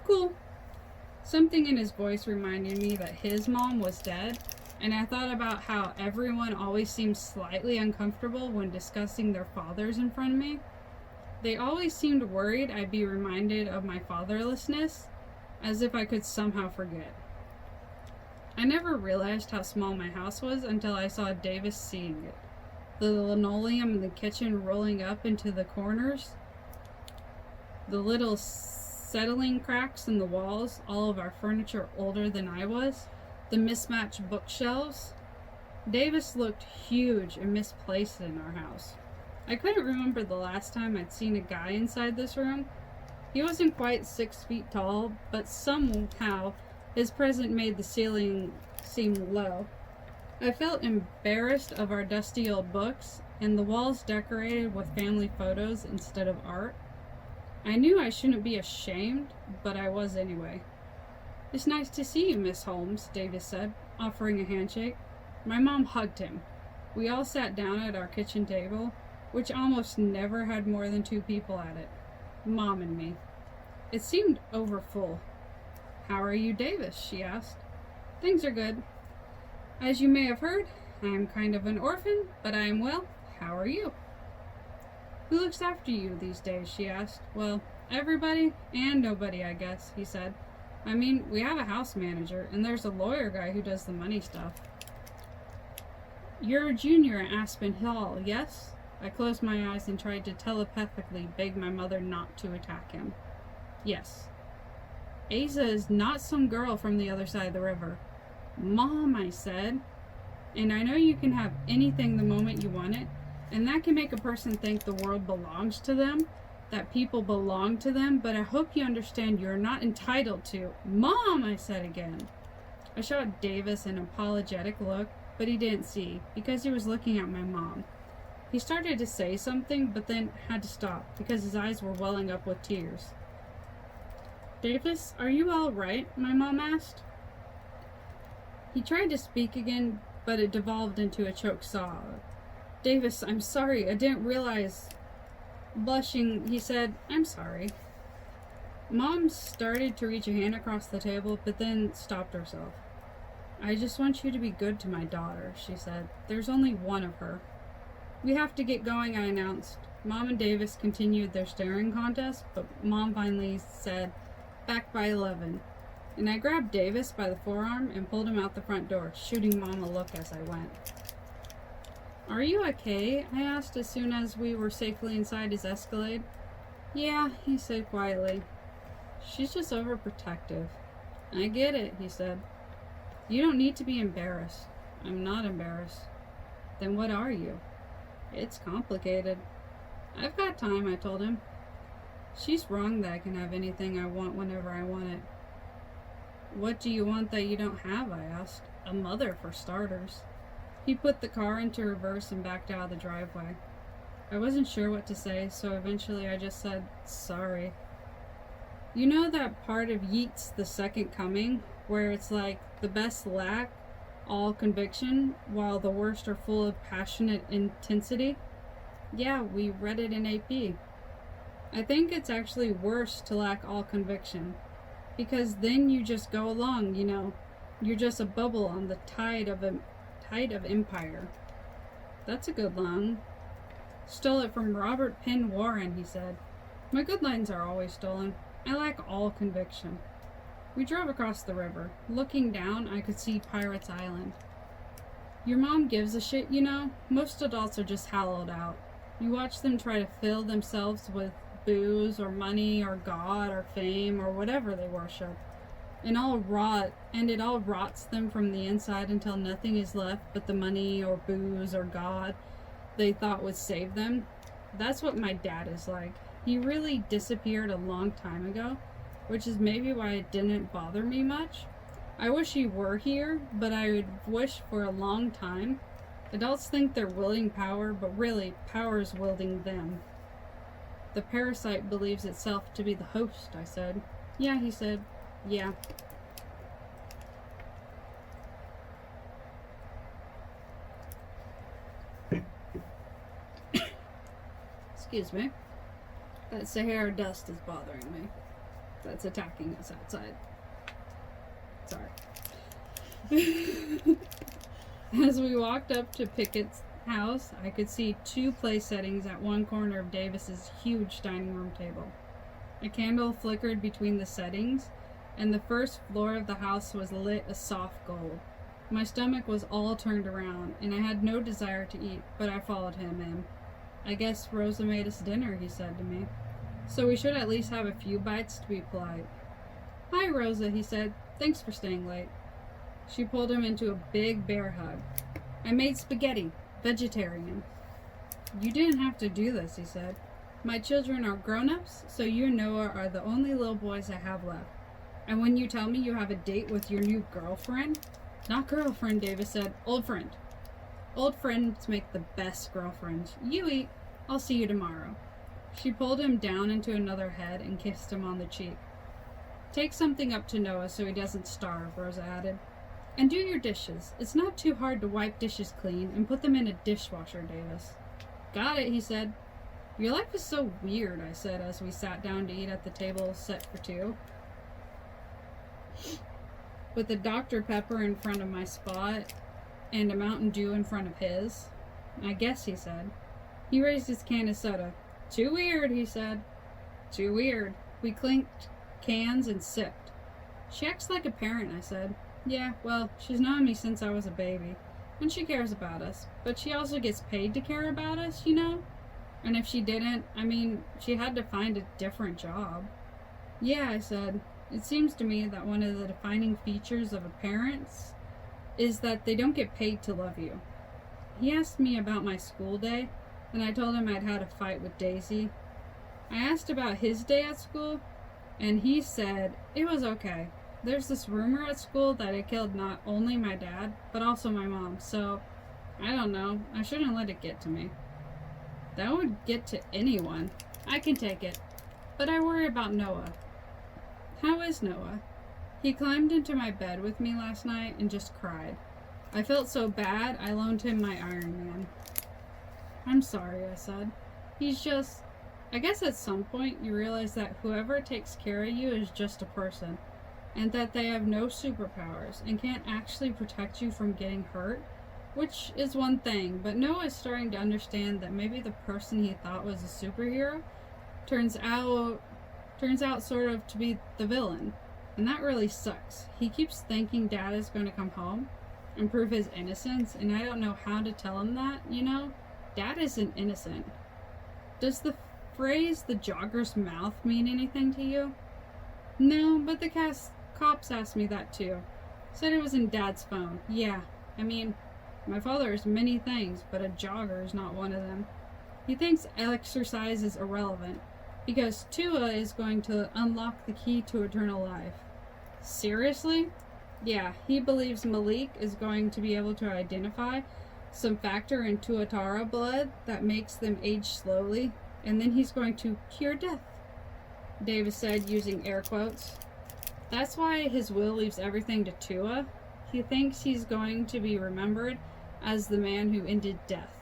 Cool. Something in his voice reminded me that his mom was dead, and I thought about how everyone always seems slightly uncomfortable when discussing their fathers in front of me. They always seemed worried I'd be reminded of my fatherlessness, as if I could somehow forget. I never realized how small my house was until I saw Davis seeing it. The linoleum in the kitchen rolling up into the corners, the little settling cracks in the walls, all of our furniture older than I was, the mismatched bookshelves. Davis looked huge and misplaced in our house. I couldn't remember the last time I'd seen a guy inside this room. He wasn't quite 6 feet tall, but somehow his presence made the ceiling seem low. I felt embarrassed of our dusty old books and the walls decorated with family photos instead of art. I knew I shouldn't be ashamed, but I was anyway. "It's nice to see you, Miss Holmes," Davis said, offering a handshake. My mom hugged him. We all sat down at our kitchen table, which almost never had more than 2 people at it. Mom and me. It seemed overfull. "How are you, Davis?" she asked. "Things are good. As you may have heard, I am kind of an orphan, but I am well. How are you?" "Who looks after you these days?" she asked. "Well, everybody and nobody, I guess," he said. "I mean, we have a house manager, and there's a lawyer guy who does the money stuff." "You're a junior at Aspen Hall, yes?" I closed my eyes and tried to telepathically beg my mother not to attack him. "Yes." "Asa is not some girl from the other side of the river." "Mom," I said, "and I know you can have anything the moment you want it, and that can make a person think the world belongs to them, that people belong to them, but I hope you understand you're not entitled to—" "Mom," I said again. I shot Davis an apologetic look, but he didn't see, because he was looking at my mom. He started to say something, but then had to stop, because his eyes were welling up with tears. "Davis, are you all right?" my mom asked. He tried to speak again, but it devolved into a choked sob. "Davis, I'm sorry, I didn't realize..." Blushing, he said, "I'm sorry." Mom started to reach a hand across the table, but then stopped herself. "I just want you to be good to my daughter," she said. "There's only one of her." "We have to get going," I announced. Mom and Davis continued their staring contest, but Mom finally said, "Back by 11. And I grabbed Davis by the forearm and pulled him out the front door, shooting Mom a look as I went. "Are you okay?" I asked as soon as we were safely inside his Escalade. "Yeah," he said quietly. "She's just overprotective." "I get it," he said. "You don't need to be embarrassed." "I'm not embarrassed." "Then what are you?" "It's complicated." "I've got time," I told him. "She's wrong that I can have anything I want whenever I want it." "What do you want that you don't have?" I asked. "A mother, for starters." He put the car into reverse and backed out of the driveway. I wasn't sure what to say, so eventually I just said, "Sorry." You know that part of Yeats' The Second Coming, where it's like the best lack all conviction, while the worst are full of passionate intensity? Yeah, we read it in AP. I think it's actually worse to lack all conviction, because then you just go along, you know. You're just a bubble on the tide of empire. That's a good line. Stole it from Robert Penn Warren, he said. My good lines are always stolen. I lack all conviction. We drove across the river. Looking down, I could see Pirates Island. Your mom gives a shit, you know? Most adults are just hollowed out. You watch them try to fill themselves with booze or money or God or fame or whatever they worship. And it all rots them from the inside until nothing is left but the money or booze or God they thought would save them. That's what my dad is like. He really disappeared a long time ago, which is maybe why it didn't bother me much. I wish he were here, but I would wish for a long time. Adults think they're wielding power, but really, power is wielding them. The parasite believes itself to be the host, I said. Yeah, he said. Yeah. Excuse me. That Sahara dust is bothering me. That's attacking us outside. Sorry. As we walked up to Pickett's house, I could see 2 place settings at one corner of Davis's huge dining room table. A candle flickered between the settings, and the first floor of the house was lit a soft gold. My stomach was all turned around, and I had no desire to eat, but I followed him in. I guess Rosa made us dinner, he said to me. So we should at least have a few bites to be polite. Hi, Rosa, he said. Thanks for staying late. She pulled him into a big bear hug. I made spaghetti, vegetarian. You didn't have to do this, he said. My children are grown-ups, so you and Noah are the only little boys I have left. And when you tell me you have a date with your new girlfriend... Not girlfriend, Davis said. Old friend. Old friends make the best girlfriends. You eat. I'll see you tomorrow. She pulled him down into another head and kissed him on the cheek. Take something up to Noah so he doesn't starve, Rosa added. And do your dishes. It's not too hard to wipe dishes clean and put them in a dishwasher, Davis. Got it, he said. Your life is so weird, I said as we sat down to eat at the table set for two. With a Dr. Pepper in front of my spot and a Mountain Dew in front of his. I guess, he said. He raised his can of soda. Too weird, he said. Too weird. We clinked cans and sipped. She acts like a parent, I said. Yeah, well, she's known me since I was a baby. And she cares about us. But she also gets paid to care about us, you know? And if she didn't, I mean, she had to find a different job. Yeah, I said. It seems to me that one of the defining features of a parent is that they don't get paid to love you. He asked me about my school day, and I told him I'd had a fight with Daisy. I asked about his day at school, and he said it was okay. There's this rumor at school that it killed not only my dad, but also my mom, so I don't know. I shouldn't let it get to me. That would get to anyone. I can take it. But I worry about Noah. How is Noah? He climbed into my bed with me last night and just cried. I felt so bad, I loaned him my Iron Man. I'm sorry, I said. He's just... I guess at some point you realize that whoever takes care of you is just a person, and that they have no superpowers and can't actually protect you from getting hurt, which is one thing, but Noah is starting to understand that maybe the person he thought was a superhero turns out sort of to be the villain, and that really sucks. He keeps thinking Dad is going to come home and prove his innocence, and I don't know how to tell him that, you know? Dad isn't innocent. Does the phrase the jogger's mouth mean anything to you? No, but the cops asked me that too. Said it was in Dad's phone. Yeah, I mean, my father is many things, but a jogger is not one of them. He thinks exercise is irrelevant, because Tua is going to unlock the key to eternal life. Seriously? Yeah, he believes Malik is going to be able to identify some factor in Tuatara blood that makes them age slowly, and then he's going to cure death, Davis said, using air quotes. That's why his will leaves everything to Tua. He thinks he's going to be remembered as the man who ended death.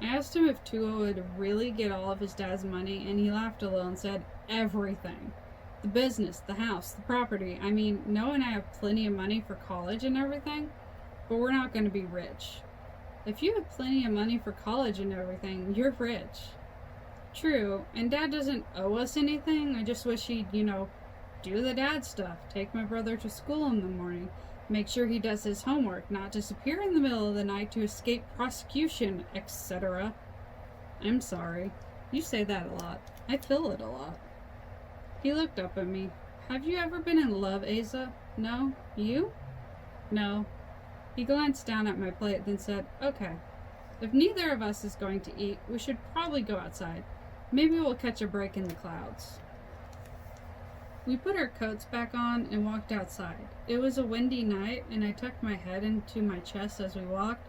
I asked him if Tua would really get all of his dad's money, and he laughed a little and said, everything. The business, the house, the property. I mean, Noah and I have plenty of money for college and everything, but we're not going to be rich. If you have plenty of money for college and everything, you're rich. True, and Dad doesn't owe us anything. I just wish he'd, do the dad stuff. Take my brother to school in the morning. Make sure he does his homework, not disappear in the middle of the night to escape prosecution, etc. I'm sorry. You say that a lot. I feel it a lot. He looked up at me. Have you ever been in love, Asa? No? You? No. He glanced down at my plate, then said, okay. If neither of us is going to eat, we should probably go outside. Maybe we'll catch a break in the clouds. We put our coats back on and walked outside. It was a windy night, and I tucked my head into my chest as we walked,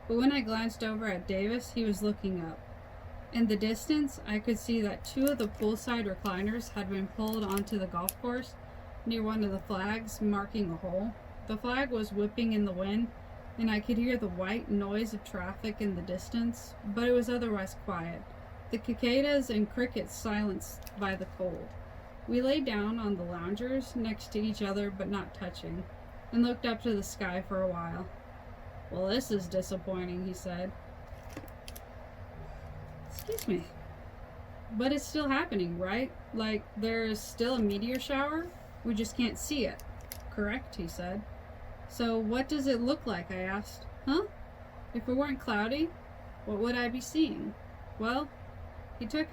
but when I glanced over at Davis, he was looking up. In the distance, I could see that 2 of the poolside recliners had been pulled onto the golf course near one of the flags, marking a hole. The flag was whipping in the wind, and I could hear the white noise of traffic in the distance, but it was otherwise quiet. The cicadas and crickets silenced by the cold. We lay down on the loungers next to each other but not touching, and looked up to the sky for a while. Well, this is disappointing, he said. Excuse me. But it's still happening, right? Like, there's still a meteor shower? We just can't see it. Correct, he said. So what does it look like, I asked. Huh? If it weren't cloudy, what would I be seeing? Well, he took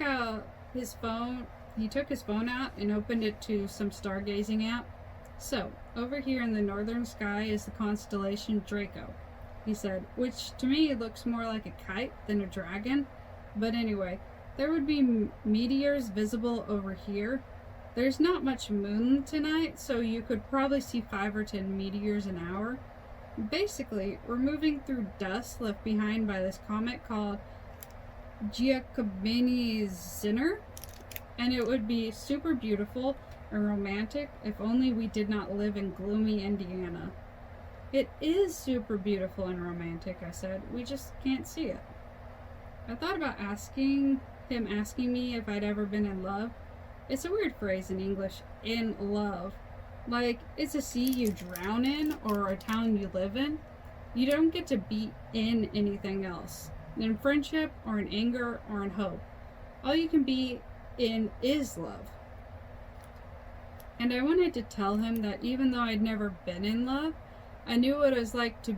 his phone out and opened it to some stargazing app. So, over here in the northern sky is the constellation Draco, he said, which to me looks more like a kite than a dragon, But anyway, there would be meteors visible over here. There's not much moon tonight, so you could probably see 5 or 10 meteors an hour. Basically, we're moving through dust left behind by this comet called Giacobini Zinner, and it would be super beautiful and romantic if only we did not live in gloomy Indiana. It is super beautiful and romantic, I said. We just can't see it. I thought about asking me if I'd ever been in love. It's a weird phrase in English, in love. Like, it's a sea you drown in or a town you live in. You don't get to be in anything else. In friendship or in anger or in hope. All you can be in is love. And I wanted to tell him that even though I'd never been in love, I knew what it was like to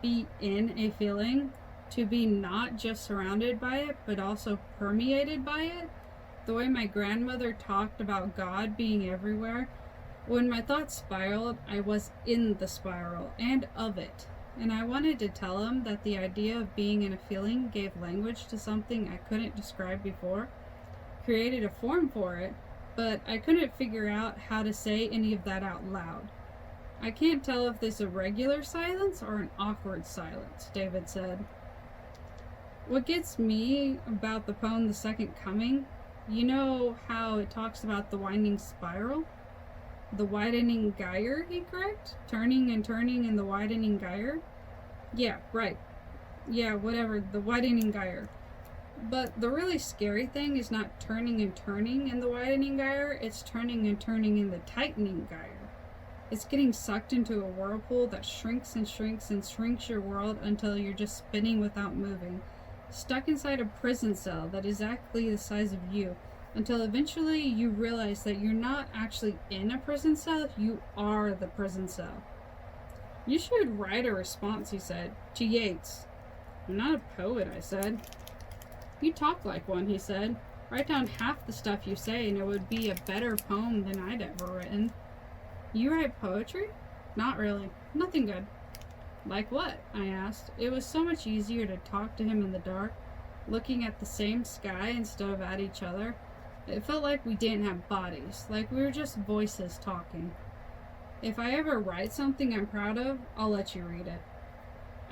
be in a feeling, to be not just surrounded by it, but also permeated by it. The way my grandmother talked about God being everywhere. When my thoughts spiraled, I was in the spiral and of it. And I wanted to tell him that the idea of being in a feeling gave language to something I couldn't describe before, created a form for it, but I couldn't figure out how to say any of that out loud. I can't tell if this is a regular silence or an awkward silence, David said. What gets me about the poem The Second Coming, you know how it talks about the winding spiral? The widening gyre, he correct? Turning and turning in the widening gyre? Yeah, right. Yeah, whatever, the widening gyre. But the really scary thing is not turning and turning in the widening gyre, it's turning and turning in the tightening gyre. It's getting sucked into a whirlpool that shrinks and shrinks and shrinks your world until you're just spinning without moving. Stuck inside a prison cell that is exactly the size of you, until eventually you realize that you're not actually in a prison cell, you are the prison cell. You should write a response, he said, to Yeats. I'm not a poet, I said. You talk like one, he said. Write down half the stuff you say and it would be a better poem than I'd ever written. You write poetry? Not really. Nothing good. Like what? I asked. It was so much easier to talk to him in the dark, looking at the same sky instead of at each other. It felt like we didn't have bodies, like we were just voices talking. If I ever write something I'm proud of, I'll let you read it.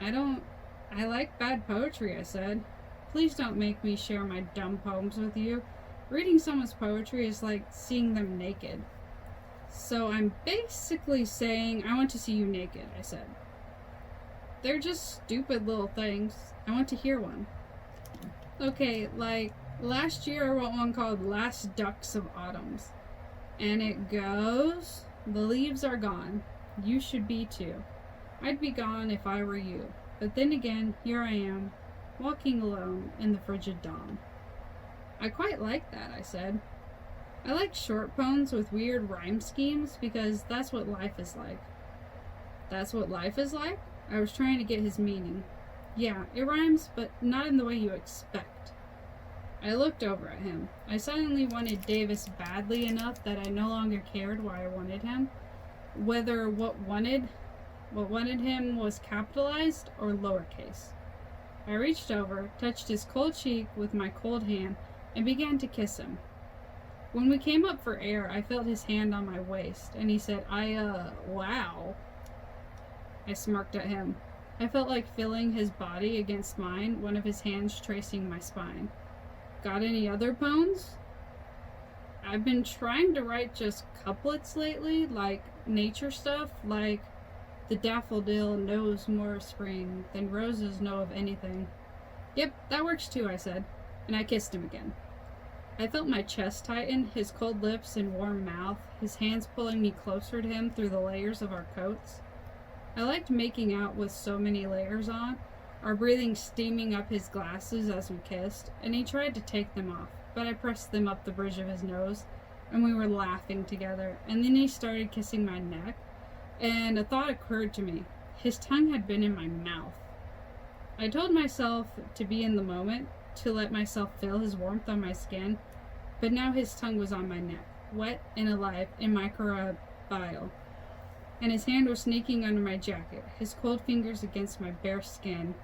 I like bad poetry, I said. Please don't make me share my dumb poems with you. Reading someone's poetry is like seeing them naked. So I'm basically saying, I want to see you naked, I said. They're just stupid little things. I want to hear one. Okay, like, last year I wrote one called Last Ducks of Autumns. And it goes, the leaves are gone. You should be too. I'd be gone if I were you. But then again, here I am, walking alone in the frigid dawn. I quite like that, I said. I like short poems with weird rhyme schemes because that's what life is like. That's what life is like? I was trying to get his meaning. Yeah, it rhymes, but not in the way you expect. I looked over at him. I suddenly wanted Davis badly enough that I no longer cared why I wanted him, whether what wanted him was capitalized or lowercase. I reached over, touched his cold cheek with my cold hand, and began to kiss him. When we came up for air, I felt his hand on my waist, and he said, wow. I smirked at him. I felt like feeling his body against mine, one of his hands tracing my spine. Got any other poems? I've been trying to write just couplets lately, like nature stuff, like the daffodil knows more of spring than roses know of anything. Yep, that works too, I said, and I kissed him again. I felt my chest tighten, his cold lips and warm mouth, his hands pulling me closer to him through the layers of our coats. I liked making out with so many layers on, our breathing steaming up his glasses as we kissed, and he tried to take them off, but I pressed them up the bridge of his nose, and we were laughing together, and then he started kissing my neck, and a thought occurred to me. His tongue had been in my mouth. I told myself to be in the moment, to let myself feel his warmth on my skin, but now his tongue was on my neck, wet and alive in microbial, and his hand was sneaking under my jacket, his cold fingers against my bare skin.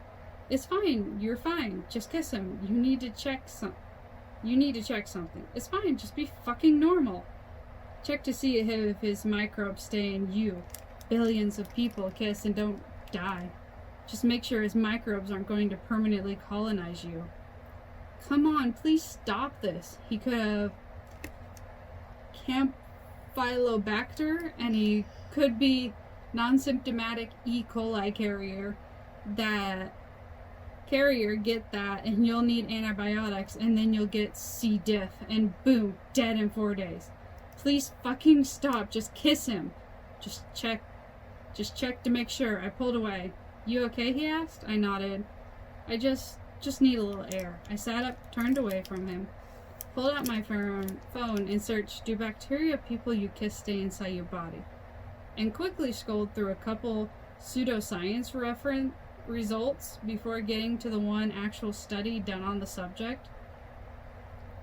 It's fine. You're fine. Just kiss him. You need to check something. It's fine. Just be fucking normal. Check to see if his microbes stay in you. Billions of people kiss and don't die. Just make sure his microbes aren't going to permanently colonize you. Come on, please stop this. He could have Campylobacter, and he could be non-symptomatic E. coli carrier. That carrier, get that, and you'll need antibiotics, and then you'll get C. diff, and boom, dead in 4 days. Please fucking stop. Just kiss him. Just check to make sure. I pulled away. You okay? He asked. I nodded. I just need a little air. I sat up, turned away from him, pulled out my phone and searched, do bacteria people you kiss stay inside your body? And quickly scrolled through a couple pseudoscience reference results before getting to the one actual study done on the subject.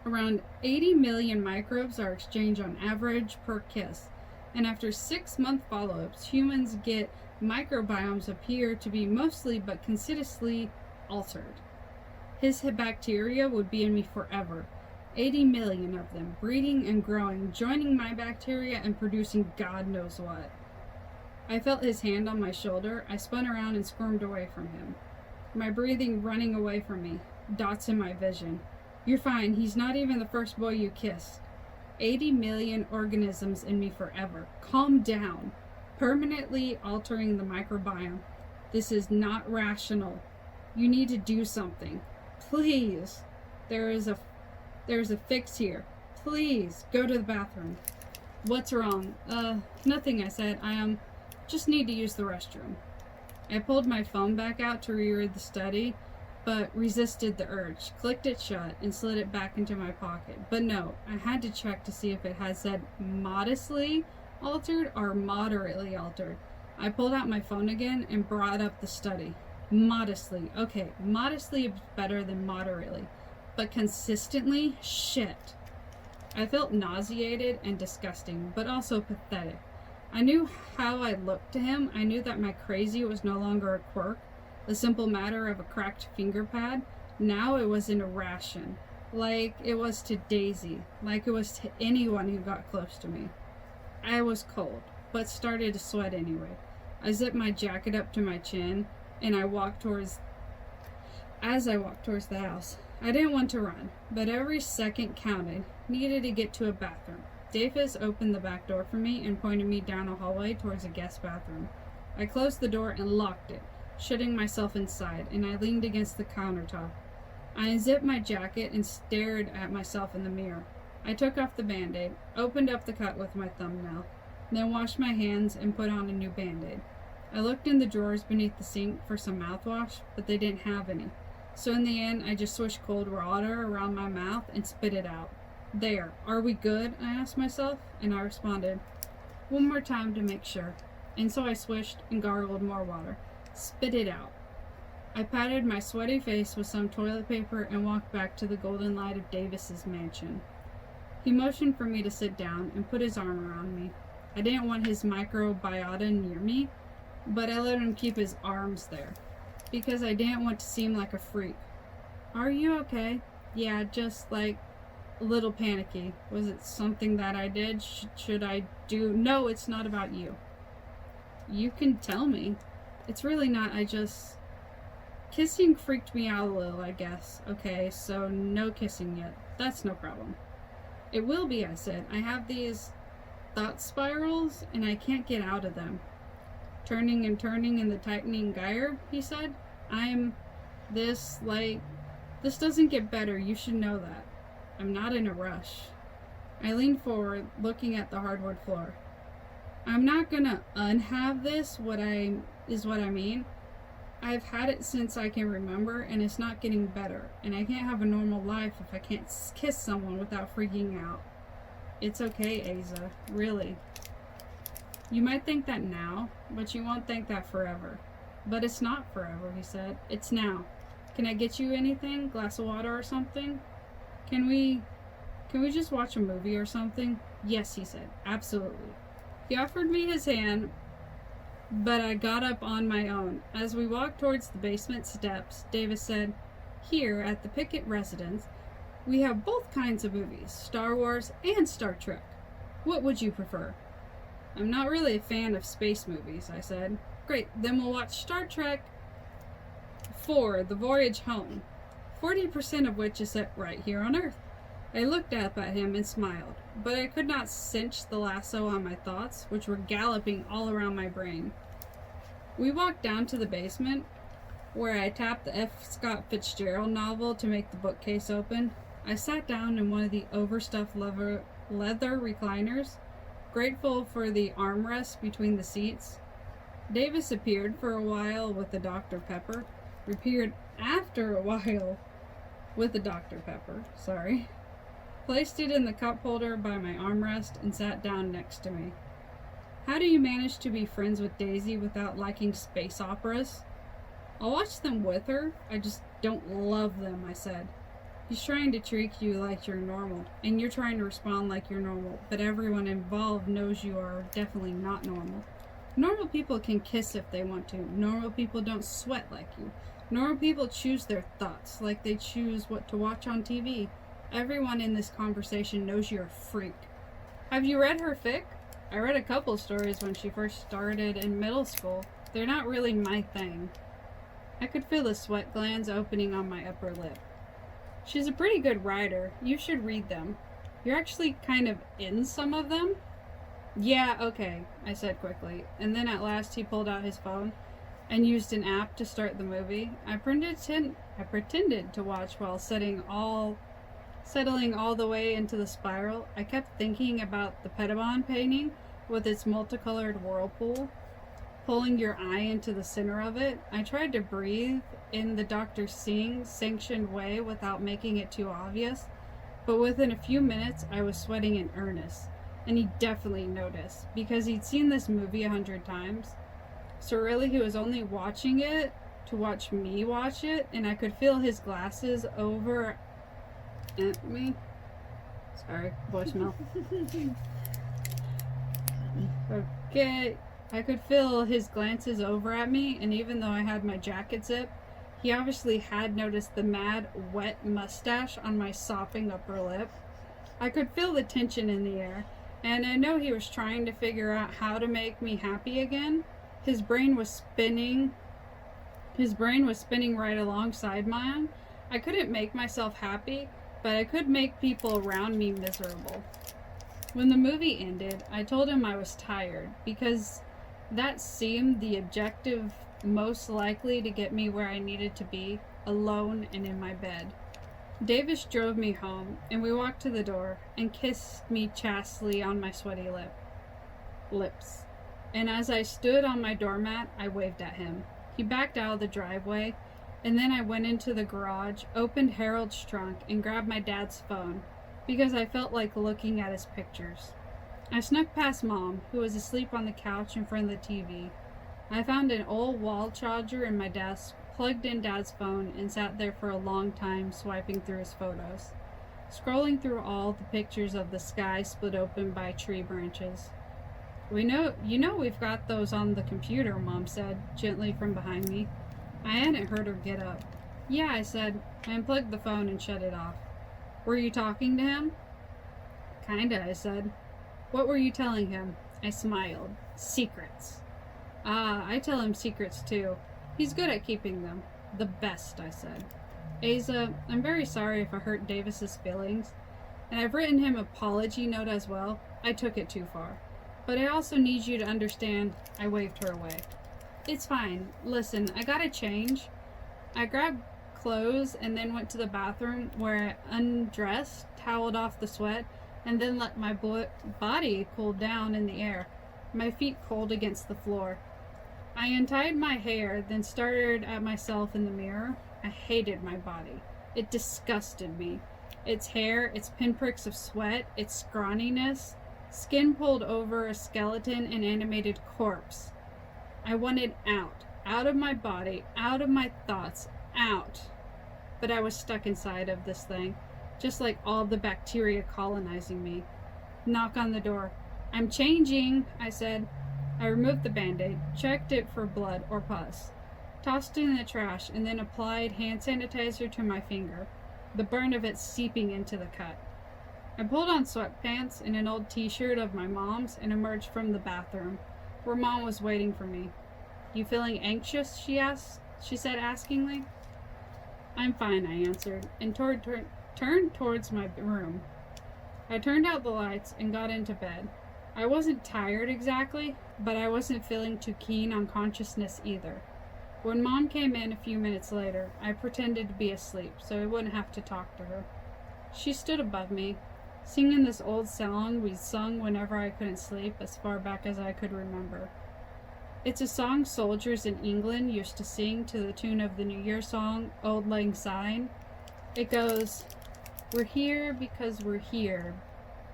Around 80 million microbes are exchanged on average per kiss, and after 6-month follow-ups, humans get microbiomes appear to be mostly but consistently altered. His bacteria would be in me forever. 80 million of them, breeding and growing, joining my bacteria and producing God knows what. I felt his hand on my shoulder. I spun around and squirmed away from him, my breathing running away from me, dots in my vision. You're fine. He's not even the first boy you kissed. 80 million organisms in me forever. Calm down. Permanently altering the microbiome. This is not rational. You need to do something. Please. There's a fix here. Please, go to the bathroom. What's wrong? Nothing, I said. I just need to use the restroom. I pulled my phone back out to reread the study, but resisted the urge, clicked it shut, and slid it back into my pocket. But no, I had to check to see if it had said modestly altered or moderately altered. I pulled out my phone again and brought up the study. Modestly. Okay, modestly is better than moderately. But consistently? Shit. I felt nauseated and disgusting, but also pathetic. I knew how I looked to him. I knew that my crazy was no longer a quirk, a simple matter of a cracked finger pad. Now it was an irration, like it was to Daisy, like it was to anyone who got close to me. I was cold, but started to sweat anyway. I zipped my jacket up to my chin, and as I walked towards the house. I didn't want to run, but every second counted. Needed to get to a bathroom. Davis opened the back door for me and pointed me down a hallway towards a guest bathroom. I closed the door and locked it, shutting myself inside, and I leaned against the countertop. I unzipped my jacket and stared at myself in the mirror. I took off the Band-Aid, opened up the cut with my thumbnail, then washed my hands and put on a new Band-Aid. I looked in the drawers beneath the sink for some mouthwash, but they didn't have any. So in the end, I just swished cold water around my mouth and spit it out. There, are we good? I asked myself, and I responded, one more time to make sure. And so I swished and gargled more water. Spit it out. I patted my sweaty face with some toilet paper and walked back to the golden light of Davis's mansion. He motioned for me to sit down and put his arm around me. I didn't want his microbiota near me, but I let him keep his arms there, because I didn't want to seem like a freak. Are you okay? Yeah, just like a little panicky. Was it something that I did? Should I do? No, it's not about you. You can tell me. It's really not. Kissing freaked me out a little, I guess. Okay, so no kissing yet. That's no problem. It will be, I said. I have these thought spirals, and I can't get out of them. Turning and turning in the tightening gyre, he said. This doesn't get better. You should know that. I'm not in a rush. I leaned forward, looking at the hardwood floor. I'm not gonna unhave this, what I mean. I've had it since I can remember, and it's not getting better, and I can't have a normal life if I can't kiss someone without freaking out. It's okay, Asa. Really. You might think that now, but you won't think that forever. But it's not forever, he said. It's now. Can I get you anything? Glass of water or something? Can we just watch a movie or something? Yes, he said. Absolutely. He offered me his hand, but I got up on my own. As we walked towards the basement steps, Davis said, "Here at the Pickett residence, we have both kinds of movies, Star Wars and Star Trek. What would you prefer?" "I'm not really a fan of space movies," I said. "Great, then we'll watch Star Trek 4, The Voyage Home, 40% of which is set right here on Earth." I looked up at him and smiled, but I could not cinch the lasso on my thoughts, which were galloping all around my brain. We walked down to the basement, where I tapped the F. Scott Fitzgerald novel to make the bookcase open. I sat down in one of the overstuffed leather recliners, grateful for the armrest between the seats. Davis appeared for a while with the Dr. Pepper. Appeared after a while with the Dr. Pepper, placed it in the cup holder by my armrest, and sat down next to me. "How do you manage to be friends with Daisy without liking space operas?" "I'll watch them with her, I just don't love them," I said. "He's trying to treat you like you're normal, and you're trying to respond like you're normal, but everyone involved knows you are definitely not normal. Normal people can kiss if they want to. Normal people don't sweat like you. Normal people choose their thoughts like they choose what to watch on TV. Everyone in this conversation knows you're a freak." "Have you read her fic?" "I read a couple stories when she first started in middle school. They're not really my thing." I could feel the sweat glands opening on my upper lip. "She's a pretty good writer. You should read them. You're actually kind of in some of them." "Yeah, okay," I said quickly, and then at last he pulled out his phone and used an app to start the movie. I pretended to watch while settling all the way into the spiral. I kept thinking about the Pettibon painting with its multicolored whirlpool, pulling your eye into the center of it. I tried to breathe in the Dr. Singh sanctioned way without making it too obvious, but within a few minutes I was sweating in earnest, and he definitely noticed, because he'd seen this movie 100 times. So really he was only watching it to watch me watch it, and I could feel his glasses over at me. Sorry, voicemail. Okay, I could feel his glances over at me, and even though I had my jacket zipped, he obviously had noticed the mad, wet mustache on my sopping upper lip. I could feel the tension in the air, and I know he was trying to figure out how to make me happy again. His brain was spinning right alongside mine. I couldn't make myself happy, but I could make people around me miserable. When the movie ended, I told him I was tired, because that seemed the objective most likely to get me where I needed to be, alone and in my bed. Davis drove me home, and we walked to the door and kissed me chastely on my sweaty lips. And as I stood on my doormat, I waved at him. He backed out of the driveway, and then I went into the garage, opened Harold's trunk, and grabbed my dad's phone, because I felt like looking at his pictures. I snuck past Mom, who was asleep on the couch in front of the TV. I found an old wall charger in my desk, plugged in Dad's phone, and sat there for a long time swiping through his photos, scrolling through all the pictures of the sky split open by tree branches. We've got those on the computer," Mom said, gently from behind me. I hadn't heard her get up. "Yeah," I said. I unplugged the phone and shut it off. "Were you talking to him?" "Kinda," I said. "What were you telling him?" I smiled. "Secrets." "Ah, I tell him secrets too. He's good at keeping them." "The best," I said. "Asa, I'm very sorry if I hurt Davis's feelings, and I've written him an apology note as well. I took it too far. But I also need you to understand." I waved her away. "It's fine. Listen, I gotta change." I grabbed clothes and then went to the bathroom, where I undressed, toweled off the sweat, and then let my body cool down in the air, my feet cold against the floor. I untied my hair, then stared at myself in the mirror. I hated my body. It disgusted me. Its hair, its pinpricks of sweat, its scrawniness, skin pulled over a skeleton, and animated corpse. I wanted out of my body, out of my thoughts, out. But I was stuck inside of this thing, just like all the bacteria colonizing me. Knock on the door. "I'm changing," I said. I removed the band-aid, checked it for blood or pus, tossed it in the trash, and then applied hand sanitizer to my finger, the burn of it seeping into the cut. I pulled on sweatpants and an old t-shirt of my mom's and emerged from the bathroom, where Mom was waiting for me. "You feeling anxious?" she asked. She said askingly. "I'm fine," I answered, and turned towards my room. I turned out the lights and got into bed. I wasn't tired exactly, but I wasn't feeling too keen on consciousness either. When Mom came in a few minutes later, I pretended to be asleep so I wouldn't have to talk to her. She stood above me, singing this old song we'd sung whenever I couldn't sleep as far back as I could remember. It's a song soldiers in England used to sing to the tune of the New Year song, Auld Lang Syne. It goes, "We're here because we're here,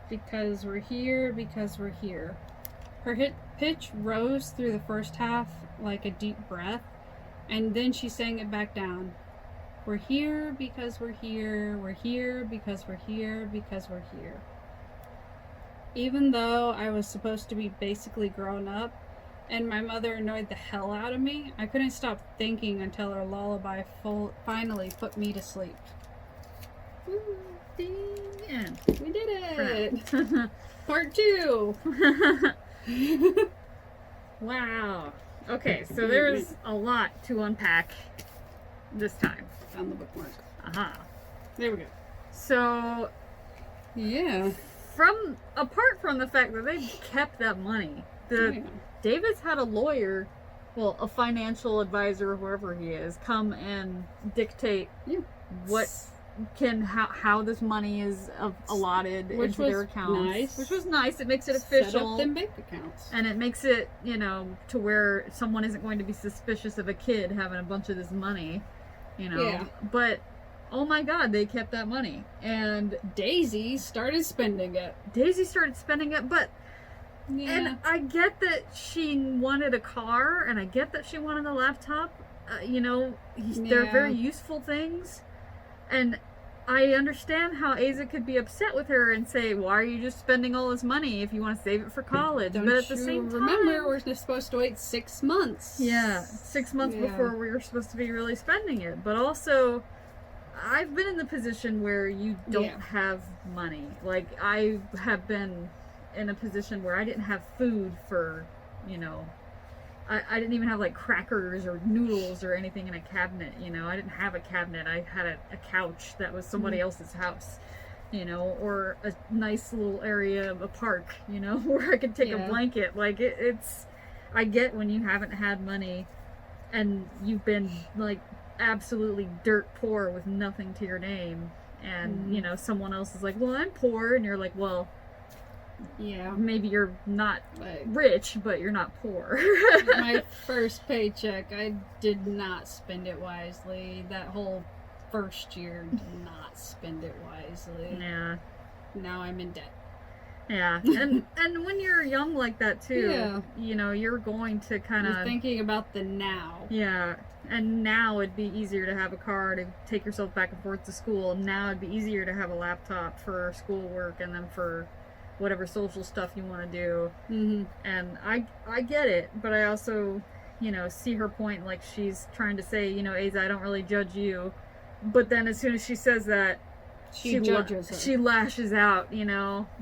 because we're here, because we're here." Her pitch rose through the first half like a deep breath, and then she sang it back down. "We're here because we're here, we're here because we're here, because we're here." Even though I was supposed to be basically grown up, and my mother annoyed the hell out of me, I couldn't stop thinking until her lullaby finally put me to sleep. Woo, the end. We did it! Part 2! Wow. Okay, so there's a lot to unpack this time. Found the bookmark. Aha. There we go. So, Yeah. apart from the fact that they kept that money, Davis had a lawyer, well, a financial advisor, whoever he is, come and dictate how this money is allotted Which into was their accounts. nice. Which was nice. It makes it Set official. up them bank accounts. And it makes it, to where someone isn't going to be suspicious of a kid having a bunch of this money, Yeah. But, oh my God, they kept that money. And Daisy started spending it. Daisy started spending it, but, Yeah. and I get that she wanted a car, and I get that she wanted a laptop. They're Yeah. very useful things. And I understand how Asa could be upset with her and say, "Why are you just spending all this money if you want to save it for college?" Don't but at the you same time, remember we're just supposed to wait 6 months. yeah, 6 months Yeah. before we were supposed to be really spending it. But also, I've been in the position where you don't Yeah. have money. Like, I have been in a position where I didn't have food for, I didn't even have like crackers or noodles or anything in a cabinet. I didn't have a cabinet. I had a couch that was somebody else's house, or a nice little area of a park, where I could take a Yeah. blanket. Like, it's, I get when you haven't had money and you've been like absolutely dirt poor with nothing to your name, and someone else is like, "Well, I'm poor," and you're like, "Well, Yeah. maybe you're not Like, rich, but you're not poor." my first paycheck, I did not spend it wisely. That whole first year, did not spend it wisely. Yeah, Now I'm in debt. yeah, and when you're young like that too, Yeah. you're going to kind You're of thinking about the now. yeah. And now it'd be easier to have a car to take yourself back and forth to school. Now it'd be easier to have a laptop for schoolwork and then for whatever social stuff you want to do. Mm-hmm. And I get it, but I also, see her point. Like, she's trying to say, Asa, I don't really judge you. But then as soon as she says that, She judges her. she lashes out,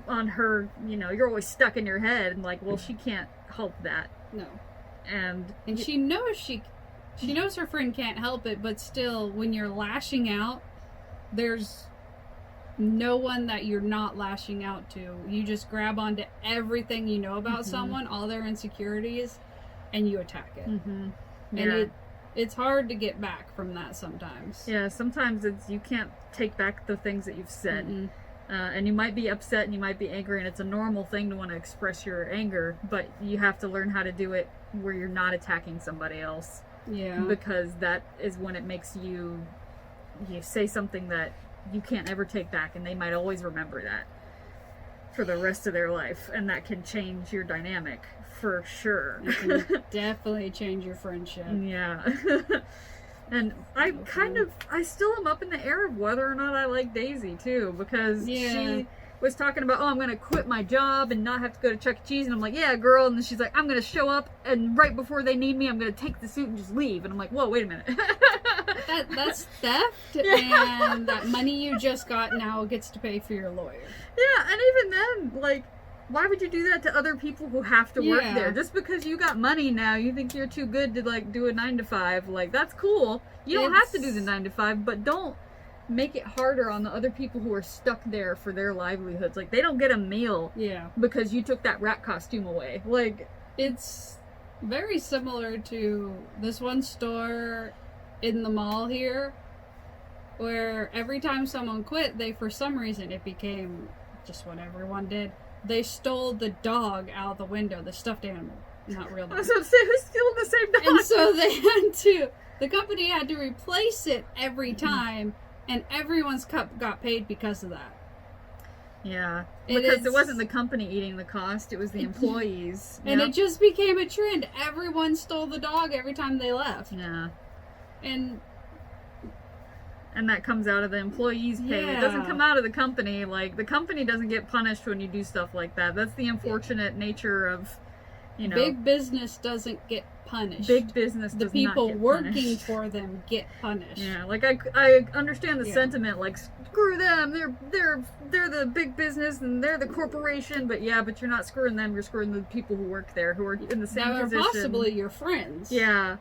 on her, you're always stuck in your head. And like, well, she can't help that. No. And She knows she knows her friend can't help it, but still, when you're lashing out, there's no one that you're not lashing out to. You just grab onto everything you know about someone, all their insecurities, and you attack it. mm-hmm. Yeah. And it's hard to get back from that sometimes. Yeah, sometimes you can't take back the things that you've said. Mm-mm. And you might be upset and you might be angry, and it's a normal thing to want to express your anger, but you have to learn how to do it where you're not attacking somebody else. Yeah. Because that is when it makes you say something that you can't ever take back, and they might always remember that for the rest of their life, and that can change your dynamic for sure. It can definitely change your friendship. Yeah. And I still am up in the air of whether or not I like Daisy too, because Yeah. was talking about, oh, I'm gonna quit my job and not have to go to Chuck E. Cheese, and I'm like, yeah, girl, and then she's like, I'm gonna show up, and right before they need me, I'm gonna take the suit and just leave, and I'm like, whoa, wait a minute. That's theft, and that money you just got now gets to pay for your lawyer. Yeah, and even then, like, why would you do that to other people who have to work Yeah. there? Just because you got money now, you think you're too good to, like, do a 9 to 5. Like, that's cool. You don't have to do the 9 to 5, but don't make it harder on the other people who are stuck there for their livelihoods. Like, they don't get a meal Yeah. because you took that rat costume away. Like, It's very similar to this one store in the mall here, where every time someone quit, they, for some reason, it became just what everyone did. They stole the dog out the window, the stuffed animal, not real I dog. was going to say, who's stealing the same dog? And so the company had to replace it every time, and everyone's got paid because of that. Yeah, It because is- it wasn't the company eating the cost, it was the employees. And Yep. it just became a trend. Everyone stole the dog every time they left. Yeah. And And that comes out of the employees' pay. It doesn't Yeah. come out of the company. Like, the company doesn't get punished when you do stuff like that. That's the unfortunate nature of, you know, big business doesn't get punished. big business The does people not get working punished. for them get punished. Yeah, like I understand the Yeah. sentiment. Like, screw them. They're the big business and they're the corporation. But yeah, but you're not screwing them. You're screwing the people who work there, who are in the same That are position. possibly your friends. Yeah,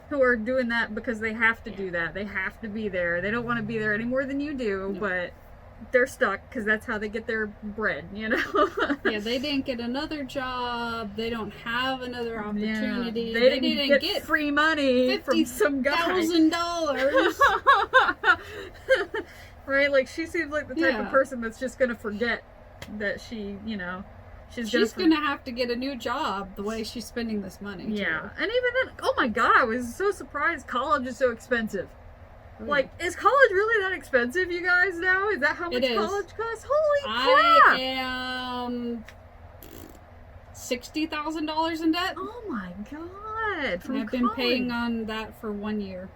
who are doing that because they have to Yeah. do that. They have to be there. They don't want to be there any more than you do, No. but they're stuck because that's how they get their bread, you know? Yeah, they didn't get another job. They don't have another opportunity. Yeah. They didn't get free money from some guy. $50,000. Right? Like, she seems like the type Yeah. of person that's just going to forget that she, you know, she's She's gonna gonna have to get a new job the way she's spending this money. too. Yeah. And even then, oh my god, I was so surprised college is so expensive. Oh, Like, is college really that expensive, you guys, now? Is that how much It is. college costs? Holy I crap! am $60,000 in debt. Oh my god! And From I've been college. paying on that for 1 year.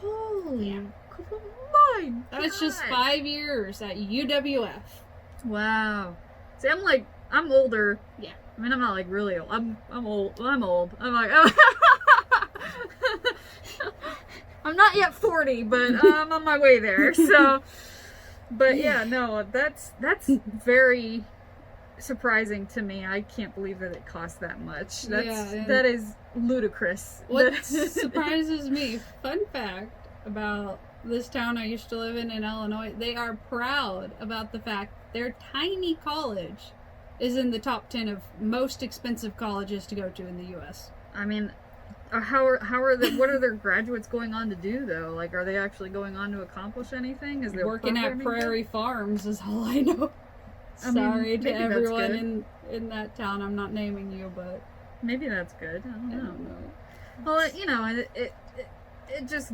Holy Yeah. my That's just God. 5 years at UWF. Wow. See, I'm older. Yeah. I mean, I'm not like really old. I'm old. I'm old. I'm like, oh. I'm not yet 40, but I'm on my way there. So, but yeah, no, that's very surprising to me. I can't believe that it costs that much. Yeah, That is ludicrous. What That- surprises me, fun fact about this town I used to live in Illinois, they are proud about the fact their tiny college is in the top 10 of most expensive colleges to go to in the U.S. I mean, what are their graduates going on to do though? Like, are they actually going on to accomplish anything? Is there Working at programming Prairie Farms is all I know. I mean, Sorry to maybe that's everyone good. in that town. I'm not naming you, but Maybe that's good. I I don't know. don't know. Well, you know, it just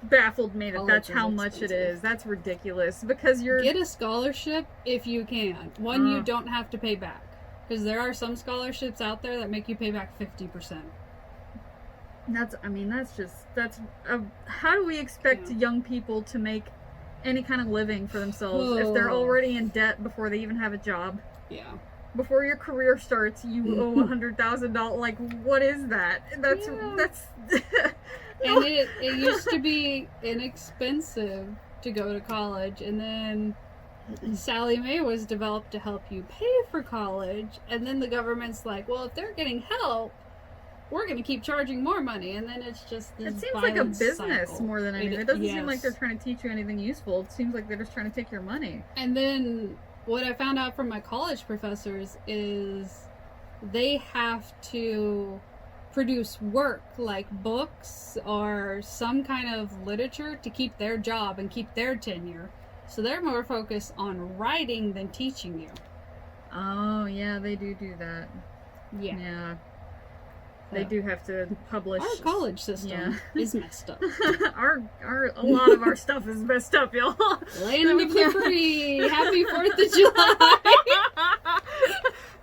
baffled me that College that's is how much it expensive. is. That's ridiculous because you're. Get a scholarship if you can. One you Uh. don't have to pay back. Because there are some scholarships out there that make you pay back 50%. That's how do we expect Yeah. young people to make any kind of living for themselves if they're Oh. already in debt before they even have a job? Yeah. Before your career starts, you owe $100,000. Like, what is that? That's Yeah. that's. And it used to be inexpensive to go to college, and then Sally Mae was developed to help you pay for college, and then the government's like, well, if they're getting help, we're going to keep charging more money, and then it's just this It seems like a violent business cycle. more than anything. It doesn't seem like yes. they're trying to teach you anything useful. It seems like they're just trying to take your money. And then what I found out from my college professors is they have to produce work like books or some kind of literature to keep their job and keep their tenure. So they're more focused on writing than teaching you. Oh, yeah, they do that. Yeah. Yeah. They So, do have to publish. Our college system Yeah. is messed up. a lot of our stuff is messed up, y'all. Land of the free. Happy 4th of July.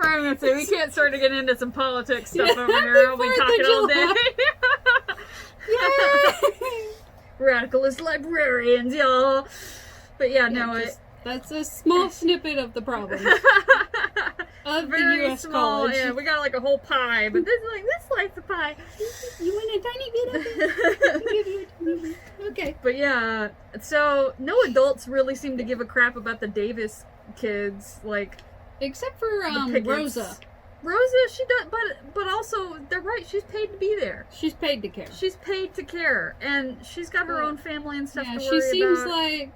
I'm gonna say we can't start to get into some politics stuff Yeah, over happy here. I'll be 4th of talking all day. July. Yay! Radicalist librarians, y'all. But yeah, no, just That's a small snippet of the problem of the Very U.S. small. college. Yeah, we got like a whole pie, but this slice of pie. You want a tiny bit of it? I'll give you a tiny bit. Okay. But yeah, so no adults really seem to give a crap about the Davis kids, like Except for the Pickett's. Rosa. Rosa, she does, but also they're right. She's paid to be there. She's paid to care. She's paid to care, and she's got her Yeah. own family and stuff Yeah, to she worry seems about. like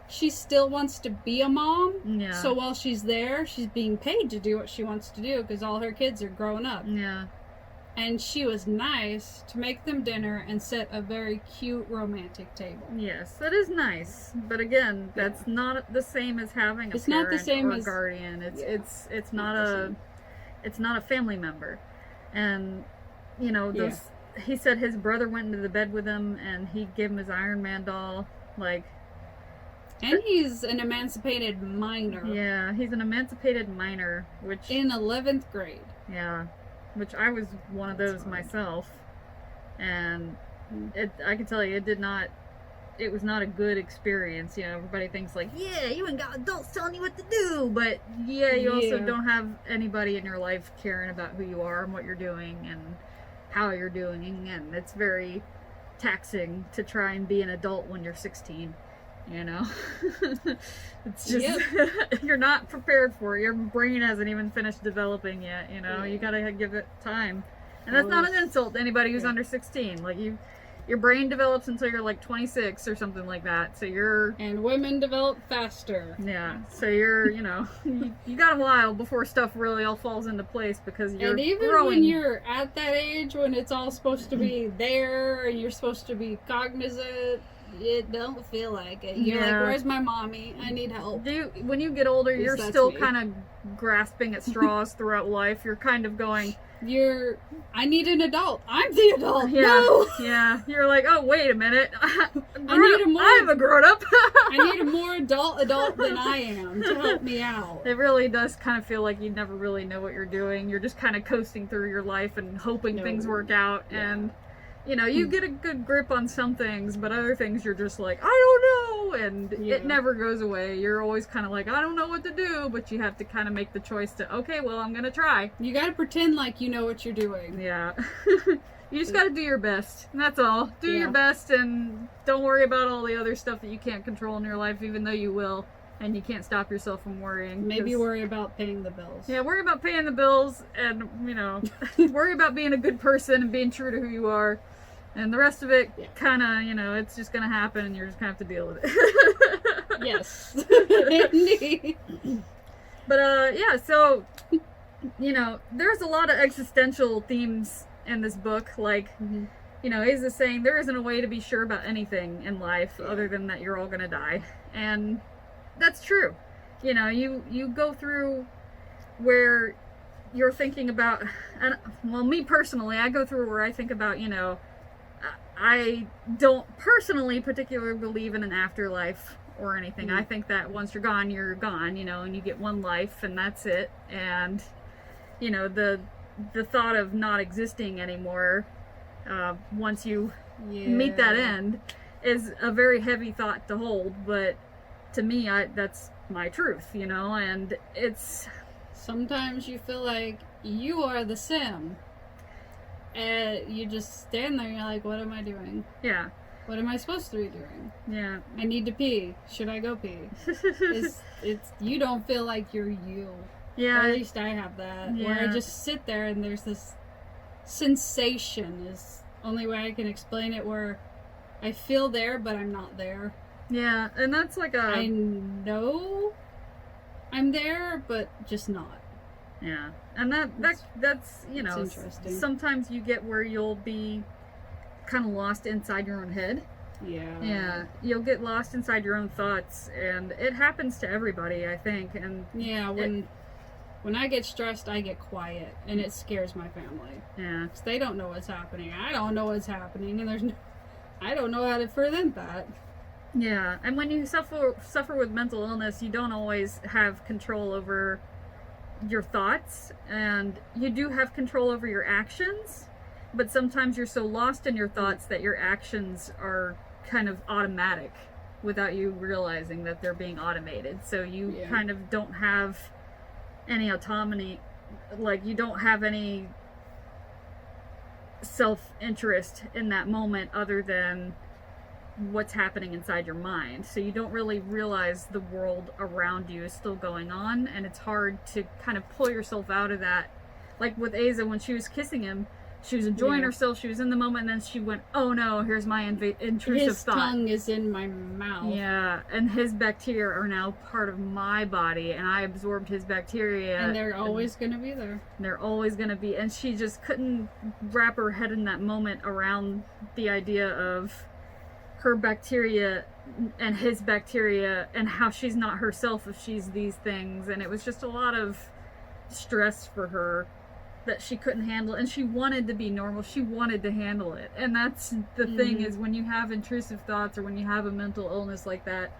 she still wants to be a mom. Yeah. So while she's there, she's being paid to do what she wants to do because all her kids are growing up. Yeah. And she was nice to make them dinner and set a very cute romantic table. Yes, that is nice, but again, that's not the same as having a It's not the parent same or as- guardian. It's Yeah. it's not not the a same. it's not a family member, and you know Yeah. those. He said his brother went into the bed with him, and he gave him his Iron Man doll. Like, And he's an emancipated minor yeah, he's an emancipated minor, which in 11th grade. yeah, which I was one of That's those hard. myself, and Mm. I can tell you, it was not a good experience. You know, everybody thinks like, yeah, you ain't got adults telling you what to do, but yeah, you also Yeah. don't have anybody in your life caring about who you are and what you're doing and how you're doing, and it's very taxing to try and be an adult when you're 16. You know, it's just you're not prepared for it. Your brain hasn't even finished developing yet. You know, Yeah. you gotta give it time, and that's not an insult to anybody who's Yeah. under 16. Like your brain develops until you're like 26 or something like that. So you're And women develop faster. yeah. So you're you know you got a while before stuff really all falls into place because you're And even growing. when you're at that age when it's all supposed to be there and you're supposed to be cognizant, it don't feel like it. You're Yeah. like, where's my mommy? I need help. When you get older, At least you're that's still me. kind of grasping at straws throughout life. You're kind of going. I need an adult. I'm the adult. Yeah, No! yeah. You're like, oh, wait a minute. more- I'm a grown up. I need a more adult than I am to help me out. It really does kind of feel like you never really know what you're doing. You're just kind of coasting through your life and hoping No. things work out. Yeah. And, you know, you get a good grip on some things, but other things you're just like, I don't know. And Yeah. it never goes away. You're always kind of like, I don't know what to do. But you have to kind of make the choice to, okay, well, I'm going to try. You gotta pretend like you know what you're doing. Yeah. You just got to do your best. And that's all. Do Yeah. your best and don't worry about all the other stuff that you can't control in your life, even though you will. And you can't stop yourself from worrying. Maybe 'cause- worry about paying the bills. Yeah, worry about paying the bills and, you know, worry about being a good person and being true to who you are. And the rest of it, Yeah. kind of, you know, it's just going to happen and you're just going to have to deal with it. Yes. Indeed. But, yeah, so, you know, there's a lot of existential themes in this book. Like, you know, Aza's saying there isn't a way to be sure about anything in life other than that you're all going to die. And that's true. You know, you go through where you're thinking about, and well, me personally, I go through where I think about, you know, I don't personally particularly believe in an afterlife or anything. I think that once you're gone, you know, and you get one life and that's it. And, you know, the thought of not existing anymore, once you meet that end, is a very heavy thought to hold, but to me, that's my truth, you know, and it's... Sometimes you feel like you are the sim. And you just stand there and you're like, what am I doing? Yeah. What am I supposed to be doing? Yeah. I need to pee. Should I go pee? It's you don't feel like you're you. Or Yeah. at least I have that. Where I Yeah. just sit there and there's this sensation is only way I can explain it, where I feel there but I'm not there. Yeah, and that's like I know I'm there but just not. yeah. And that's, you know, it's interesting. sometimes you get where you'll be kind of lost inside your own head. Yeah. Yeah. You'll get lost inside your own thoughts, and it happens to everybody, I think. And Yeah, when I get stressed, I get quiet, and it scares my family. yeah. 'Cause they don't know what's happening. I don't know what's happening, and I don't know how to prevent that. Yeah, and when you suffer with mental illness, you don't always have control over your thoughts, and you do have control over your actions, but sometimes you're so lost in your thoughts that your actions are kind of automatic. without you realizing that they're being automated. So you Yeah. kind of don't have any autonomy, like you don't have any self-interest in that moment other than what's happening inside your mind. So you don't really realize the world around you is still going on, and it's hard to kind of pull yourself out of that. Like with Asa, when she was kissing him, she was enjoying Yeah. herself, she was in the moment, and then she went, oh no, here's my intrusive His thought. tongue is in my mouth. Yeah, and his bacteria are now part of my body, and I absorbed his bacteria. And they're always going to be there. They're always going to be. And she just couldn't wrap her head in that moment around the idea of her bacteria and his bacteria and how she's not herself if she's these things. And it was just a lot of stress for her that she couldn't handle, and she wanted to be normal. She wanted to handle it. And that's the thing, is when you have intrusive thoughts or when you have a mental illness like that,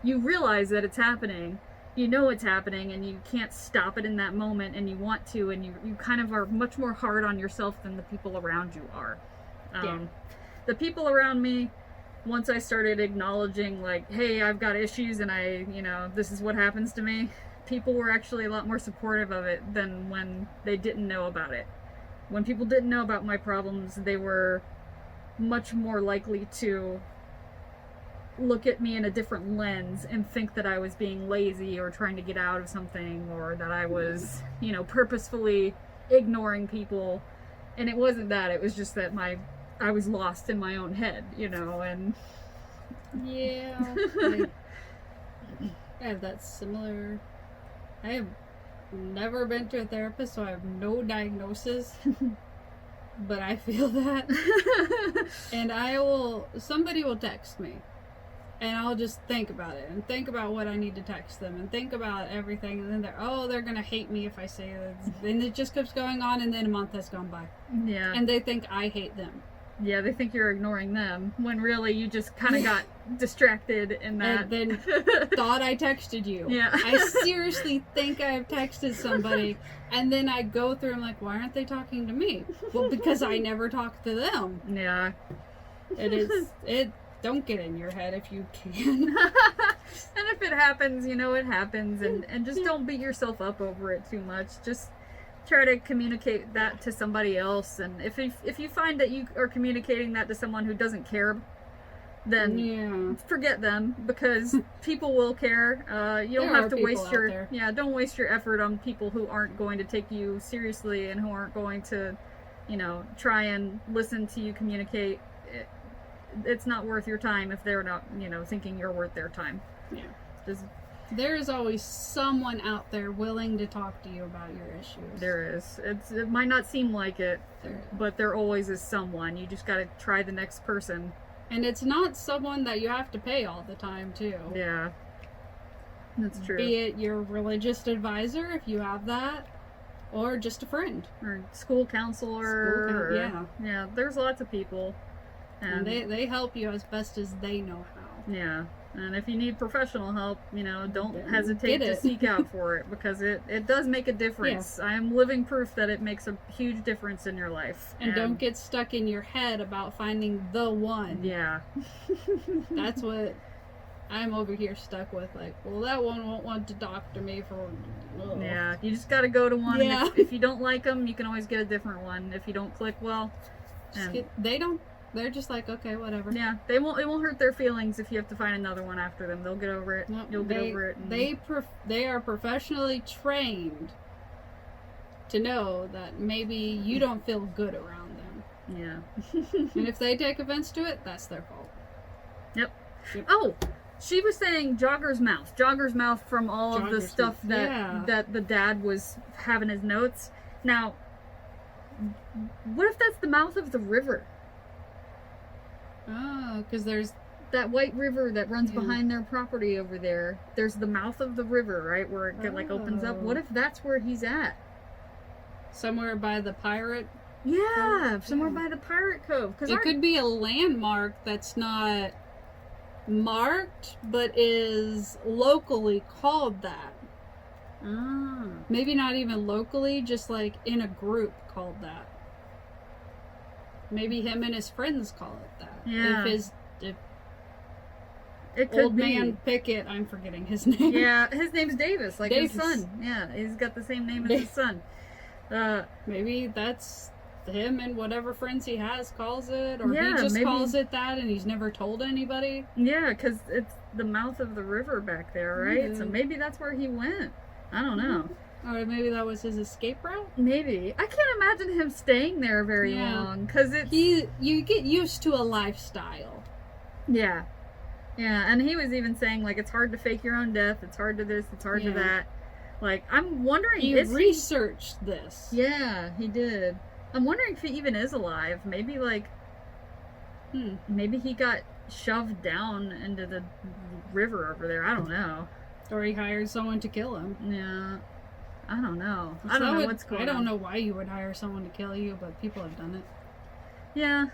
you realize that it's happening, you know it's happening, and you can't stop it in that moment, and you want to, and you kind of are much more hard on yourself than the people around you are. The people around me, once I started acknowledging, like, hey, I've got issues and this is what happens to me, people were actually a lot more supportive of it than when they didn't know about it. When people didn't know about my problems, they were much more likely to look at me in a different lens and think that I was being lazy or trying to get out of something, or that I was, purposefully ignoring people. And it wasn't that. It was just that I was lost in my own head, and... Yeah. I have that similar... I have never been to a therapist, so I have no diagnosis. But I feel that. And somebody will text me. And I'll just think about it. And think about what I need to text them. And think about everything. And then they're going to hate me if I say this. And it just keeps going on, and then a month has gone by. Yeah. And they think I hate them. Yeah, they think you're ignoring them, when really you just kind of got distracted in that. And then thought I texted you. Yeah. I seriously think I've texted somebody, and then I go through, I'm like, why aren't they talking to me? Well, because I never talk to them. Yeah. Don't get in your head if you can. And if it happens, it happens, and just don't beat yourself up over it too much. Just try to communicate that to somebody else, and if you find that you are communicating that to someone who doesn't care, then forget them, because people will care. You don't have to waste don't waste your effort on people who aren't going to take you seriously and who aren't going to try and listen to you communicate. It's not worth your time if they're not thinking you're worth their time. There is always someone out there willing to talk to you about your issues. There is. It might not seem like it, but there always is someone. You just gotta try the next person. And it's not someone that you have to pay all the time, too. Yeah. That's true. Be it your religious advisor, if you have that, or just a friend. Or school counselor. Yeah, there's lots of people. And they help you as best as they know how. Yeah. And if you need professional help, don't hesitate to seek out for it, because it does make a difference. I am living proof that it makes a huge difference in your life. And don't get stuck in your head about finding the one. Yeah. That's what I'm over here stuck with. Like, well, that one won't want to talk to me for... Ugh. Yeah, you just got to go to one. Yeah. If you don't like them, you can always get a different one. If you don't click well... They're just like, okay, whatever. Yeah, it won't hurt their feelings if you have to find another one after them. They'll get over it. You'll get over it. They are professionally trained to know that maybe you don't feel good around them. Yeah. And if they take offense to it, that's their fault. Yep. Oh, she was saying Jogger's mouth. Jogger's mouth from all of the stuff that the dad was having his notes. Now, what if that's the mouth of the river? Oh, because there's that white river that runs behind their property over there. There's the mouth of the river, right, where it like opens up. What if that's where he's at? Somewhere by the pirate? Yeah, somewhere by the pirate cove. It could be a landmark that's not marked, but is locally called that. Maybe not even locally, just like in a group called that. Maybe him and his friends call it that. Yeah. It could Old be. man Pickett, I'm forgetting his name. Yeah, his name's Davis, like his Davis. son. Yeah, he's got the same name as his son. Maybe that's him and whatever friends he has calls it, or Yeah, he just maybe- calls it that and he's never told anybody. Yeah, because it's the mouth of the river back there, right? So Mhm. maybe that's where he went. I don't know. Or maybe that was his escape route. Maybe. I can't imagine him staying there very Yeah. long, because it's... You get used to a lifestyle. Yeah. Yeah, and he was even saying, like, it's hard to fake your own death, it's hard to this, it's hard to Yeah. that. Like, I'm wondering, He is researched this. Yeah, he did. I'm wondering if he even is alive. Maybe, like, maybe he got shoved down into the river over there. I don't know. Or he hired someone to kill him. Yeah. I don't know. So I don't know would- what's going on. I don't know why you would hire someone to kill you, but people have done it. Yeah.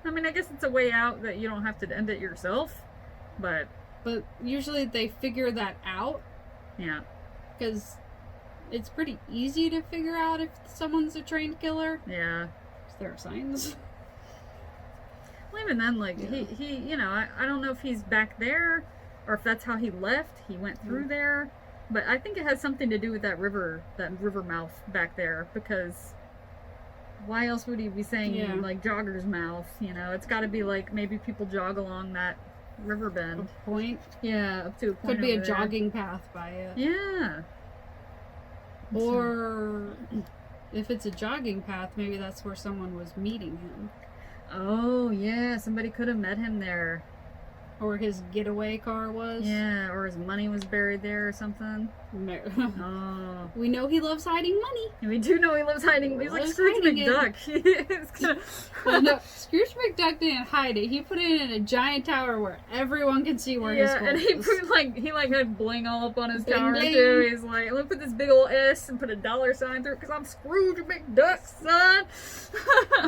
I mean, I guess it's a way out that you don't have to end it yourself. But, But usually they figure that out yeah. because it's pretty easy to figure out if someone's a trained killer. Yeah. 'Cause there are signs. Well, even then, like, Yeah. he you know, I don't know if he's back there or if that's how he left. He went through there. But I think it has something to do with that river mouth back there, because why else would he be saying, Yeah. like, jogger's mouth? You know, it's got to be like maybe people jog along that river A bend. point. Yeah, up to a point. Could be a over there. jogging path by it. Yeah. Or if it's a jogging path, maybe that's where someone was meeting him. Oh, yeah, somebody could have met him there. Or his getaway car was. Yeah, or his money was buried there or something. Mer- Oh. We know he loves hiding money. We do know he loves hiding. He's like Loves Scrooge hiding it. McDuck. He's gonna... Well, no, Scrooge McDuck didn't hide it. He put it in a giant tower where everyone can see where his Yeah, gold and he is. put he had bling all up on his Bling, tower bling. too. He's like, let me put this big old S and put a dollar sign through it because I'm Scrooge McDuck, son.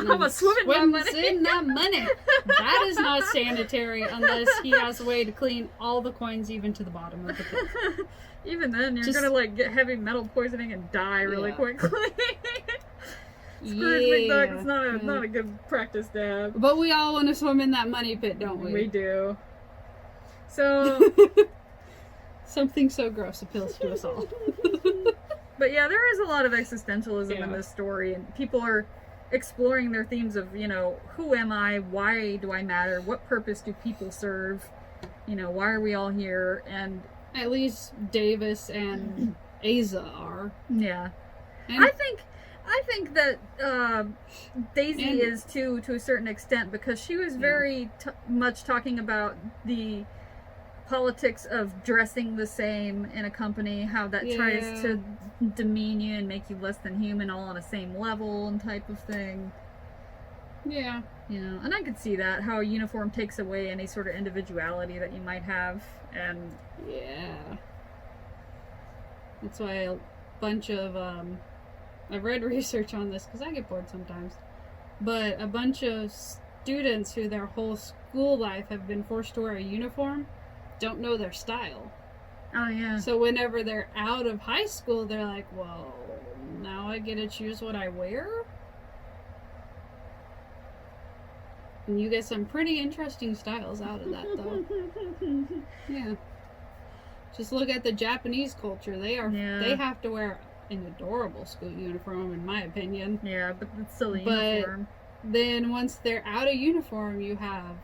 I'm a swimming my Swims money. in that money. That is not sanitary unless he has a way to clean all the coins even to the bottom of the pit. Even then, you're Just- gonna like get heavy metal poisoning and die really Yeah. quickly. Scrooge McDuck is not a good practice to have. But we all want to swim in that money pit, don't we? We do. So, Something so gross appeals to us all. but yeah, there is a lot of existentialism in Yeah. this story, and people are exploring their themes of, you know, who am I? Why do I matter? What purpose do people serve? You know, why are we all here? And At least Davis and Asa are. yeah, And I think that Daisy And- is too, to a certain extent, because she was very much talking about the politics of dressing the same in a company, how that tries Yeah. to demean you and make you less than human, all on the same level and type of thing. yeah. You know, and I could see that, how a uniform takes away any sort of individuality that you might have, and Yeah. That's why a bunch of, I've read research on this because I get bored sometimes, but a bunch of students who their whole school life have been forced to wear a uniform don't know their style. oh yeah. So whenever they're out of high school, they're like, well, now I get to choose what I wear? And you get some pretty interesting styles out of that, though. Yeah. Just look at the Japanese culture. They have to wear an adorable school uniform, in my opinion. Yeah, but it's still a But- uniform. Then once they're out of uniform, you have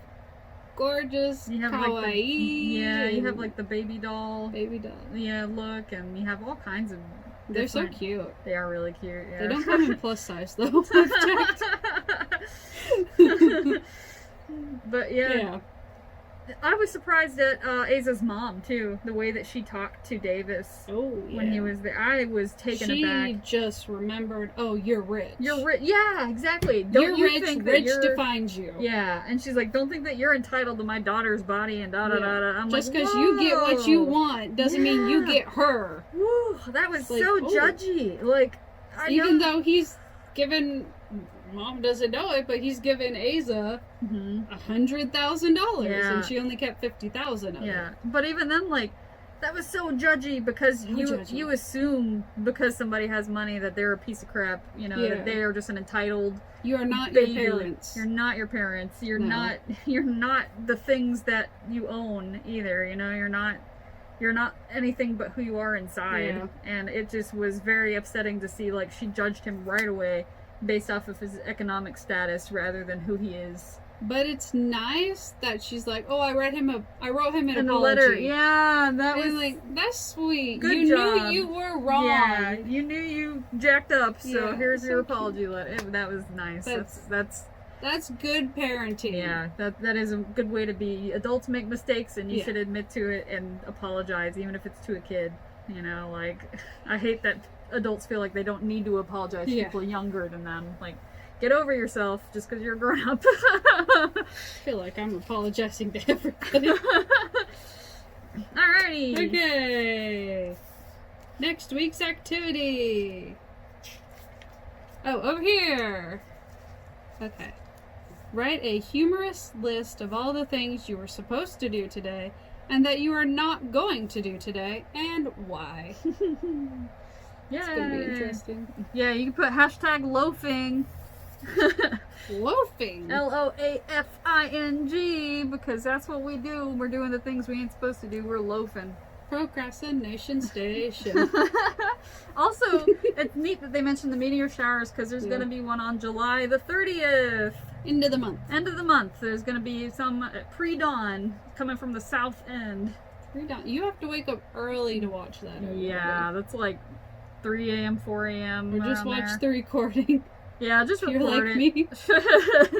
gorgeous, You have kawaii. like the, yeah, you have and like the baby doll, baby doll. yeah, look, and you have all kinds of. They're so different- cute. They are really cute. Yeah. They don't come in plus size though. I've checked. But yeah, Yeah. I was surprised at Aza's mom too. The way that she talked to Davis Oh, when he was there, I was taken She aback. just remembered. Oh, you're rich. You're rich. Yeah, exactly. Don't You're you rich. think that Rich you're? defines you. Yeah, and she's like, "Don't think that you're entitled to my daughter's body," and da da da da. I'm Just like, because you get what you "Whoa." want doesn't mean you Yeah. get her. Woo, that was Like, so oh. judgy. Like, I Even know. though he's given, mom doesn't know it, but he's given Asa Mhm. $100,000, Yeah. and she only kept 50,000 of Yeah, it. but even then, like, that was so judgy because judgy. you assume because somebody has money that they're a piece of crap, you know, Yeah. that they are just an entitled You are not baby. your parents. You're not your parents. You're No. not the things that you own either, you know, you're not anything but who you are inside. Yeah. And it just was very upsetting to see, like, she judged him right away based off of his economic status rather than who he is. But it's nice that she's like, oh, I wrote him an In the apology. letter, yeah, that And was like, that's sweet. Good you job. knew you were wrong. Yeah, you knew you jacked up, so Yeah, here's your so cute. apology letter. That was nice. That's That's good parenting. yeah, that is a good way to be. Adults make mistakes, and you Yeah. should admit to it and apologize, even if it's to a kid. You know, like, I hate that adults feel like they don't need to apologize to Yeah. people younger than them. Like, get over yourself just because you're a grown up. I feel like I'm apologizing to everybody. Alrighty. Okay. Next week's activity. Oh, over here. Okay. Write a humorous list of all the things you were supposed to do today and that you are not going to do today and why. Yeah. It's going to be interesting. Yeah, you can put hashtag loafing. Loafing. LOAFING, because that's what we do when we're doing the things we ain't supposed to do. We're loafing. Procrastination station. Also, it's neat that they mentioned the meteor showers because there's Yeah. going to be one on July the 30th. End of the month. End of the month. There's going to be some at pre-dawn coming from the south end. You have to wake up early to watch that. Yeah, that's like 3 a.m., 4 a.m. Or just around watch there. the recording. Yeah, just If you're record like it. me.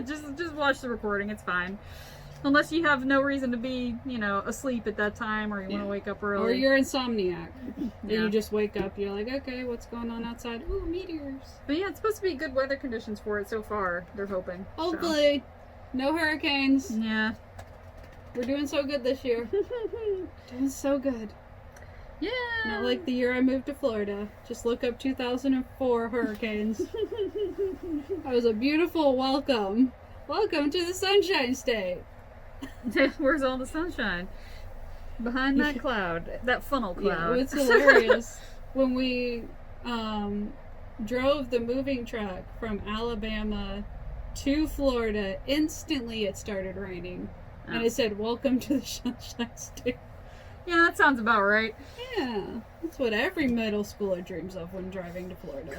just watch the recording. It's fine. Unless you have no reason to be, you know, asleep at that time, or you want Yeah. to wake up early. Or you're insomniac. And Yeah. you just wake up, you're like, okay, what's going on outside? Ooh, meteors. But yeah, it's supposed to be good weather conditions for it so far. They're hoping. so. Hopefully. No hurricanes. Yeah. We're doing so good this year. Doing so good. Yeah. Not like the year I moved to Florida. Just look up 2004 hurricanes. That was a beautiful welcome. Welcome to the Sunshine State. Where's all the sunshine? Behind that cloud. That funnel Yeah, cloud. it's hilarious. When we drove the moving truck from Alabama to Florida, instantly it started raining. And Oh. it said, welcome to the Sunshine State. Yeah, that sounds about right. Yeah, that's what every middle schooler dreams of when driving to Florida.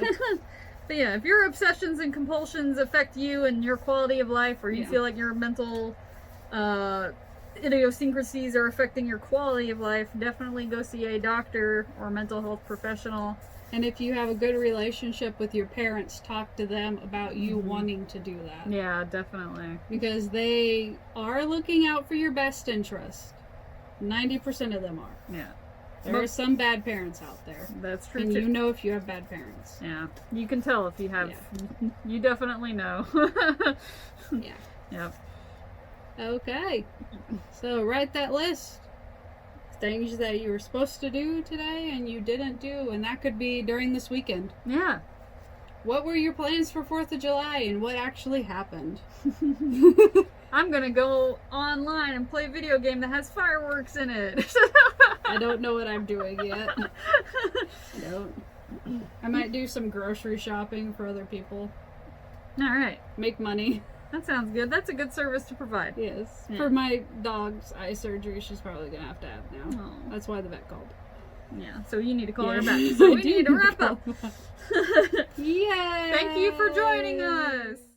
But yeah, if your obsessions and compulsions affect you and your quality of life, or you Yeah. feel like your mental idiosyncrasies are affecting your quality of life, definitely go see a doctor or mental health professional. And if you have a good relationship with your parents, talk to them about you wanting to do that. Yeah, definitely. Because they are looking out for your best interest. 90% of them are. Yeah, There are some bad parents out there. that's true And too. you know if you have bad parents. Yeah, you can tell if you have. You definitely know. Yeah. Yep. Okay. So write that list. Things that you were supposed to do today and you didn't do. And that could be during this weekend. Yeah. What were your plans for 4th of July and what actually happened? I'm gonna go online and play a video game that has fireworks in it. I don't know what I'm doing yet. I don't. I might do some grocery shopping for other people. All right. Make money. That sounds good. That's a good service to provide. Yes. Yeah. For my dog's eye surgery, she's probably going to have now. Oh. That's why the vet called. Yeah, so you need to call her Yeah. back. So I we do need to wrap up. Yay! Thank you for joining us.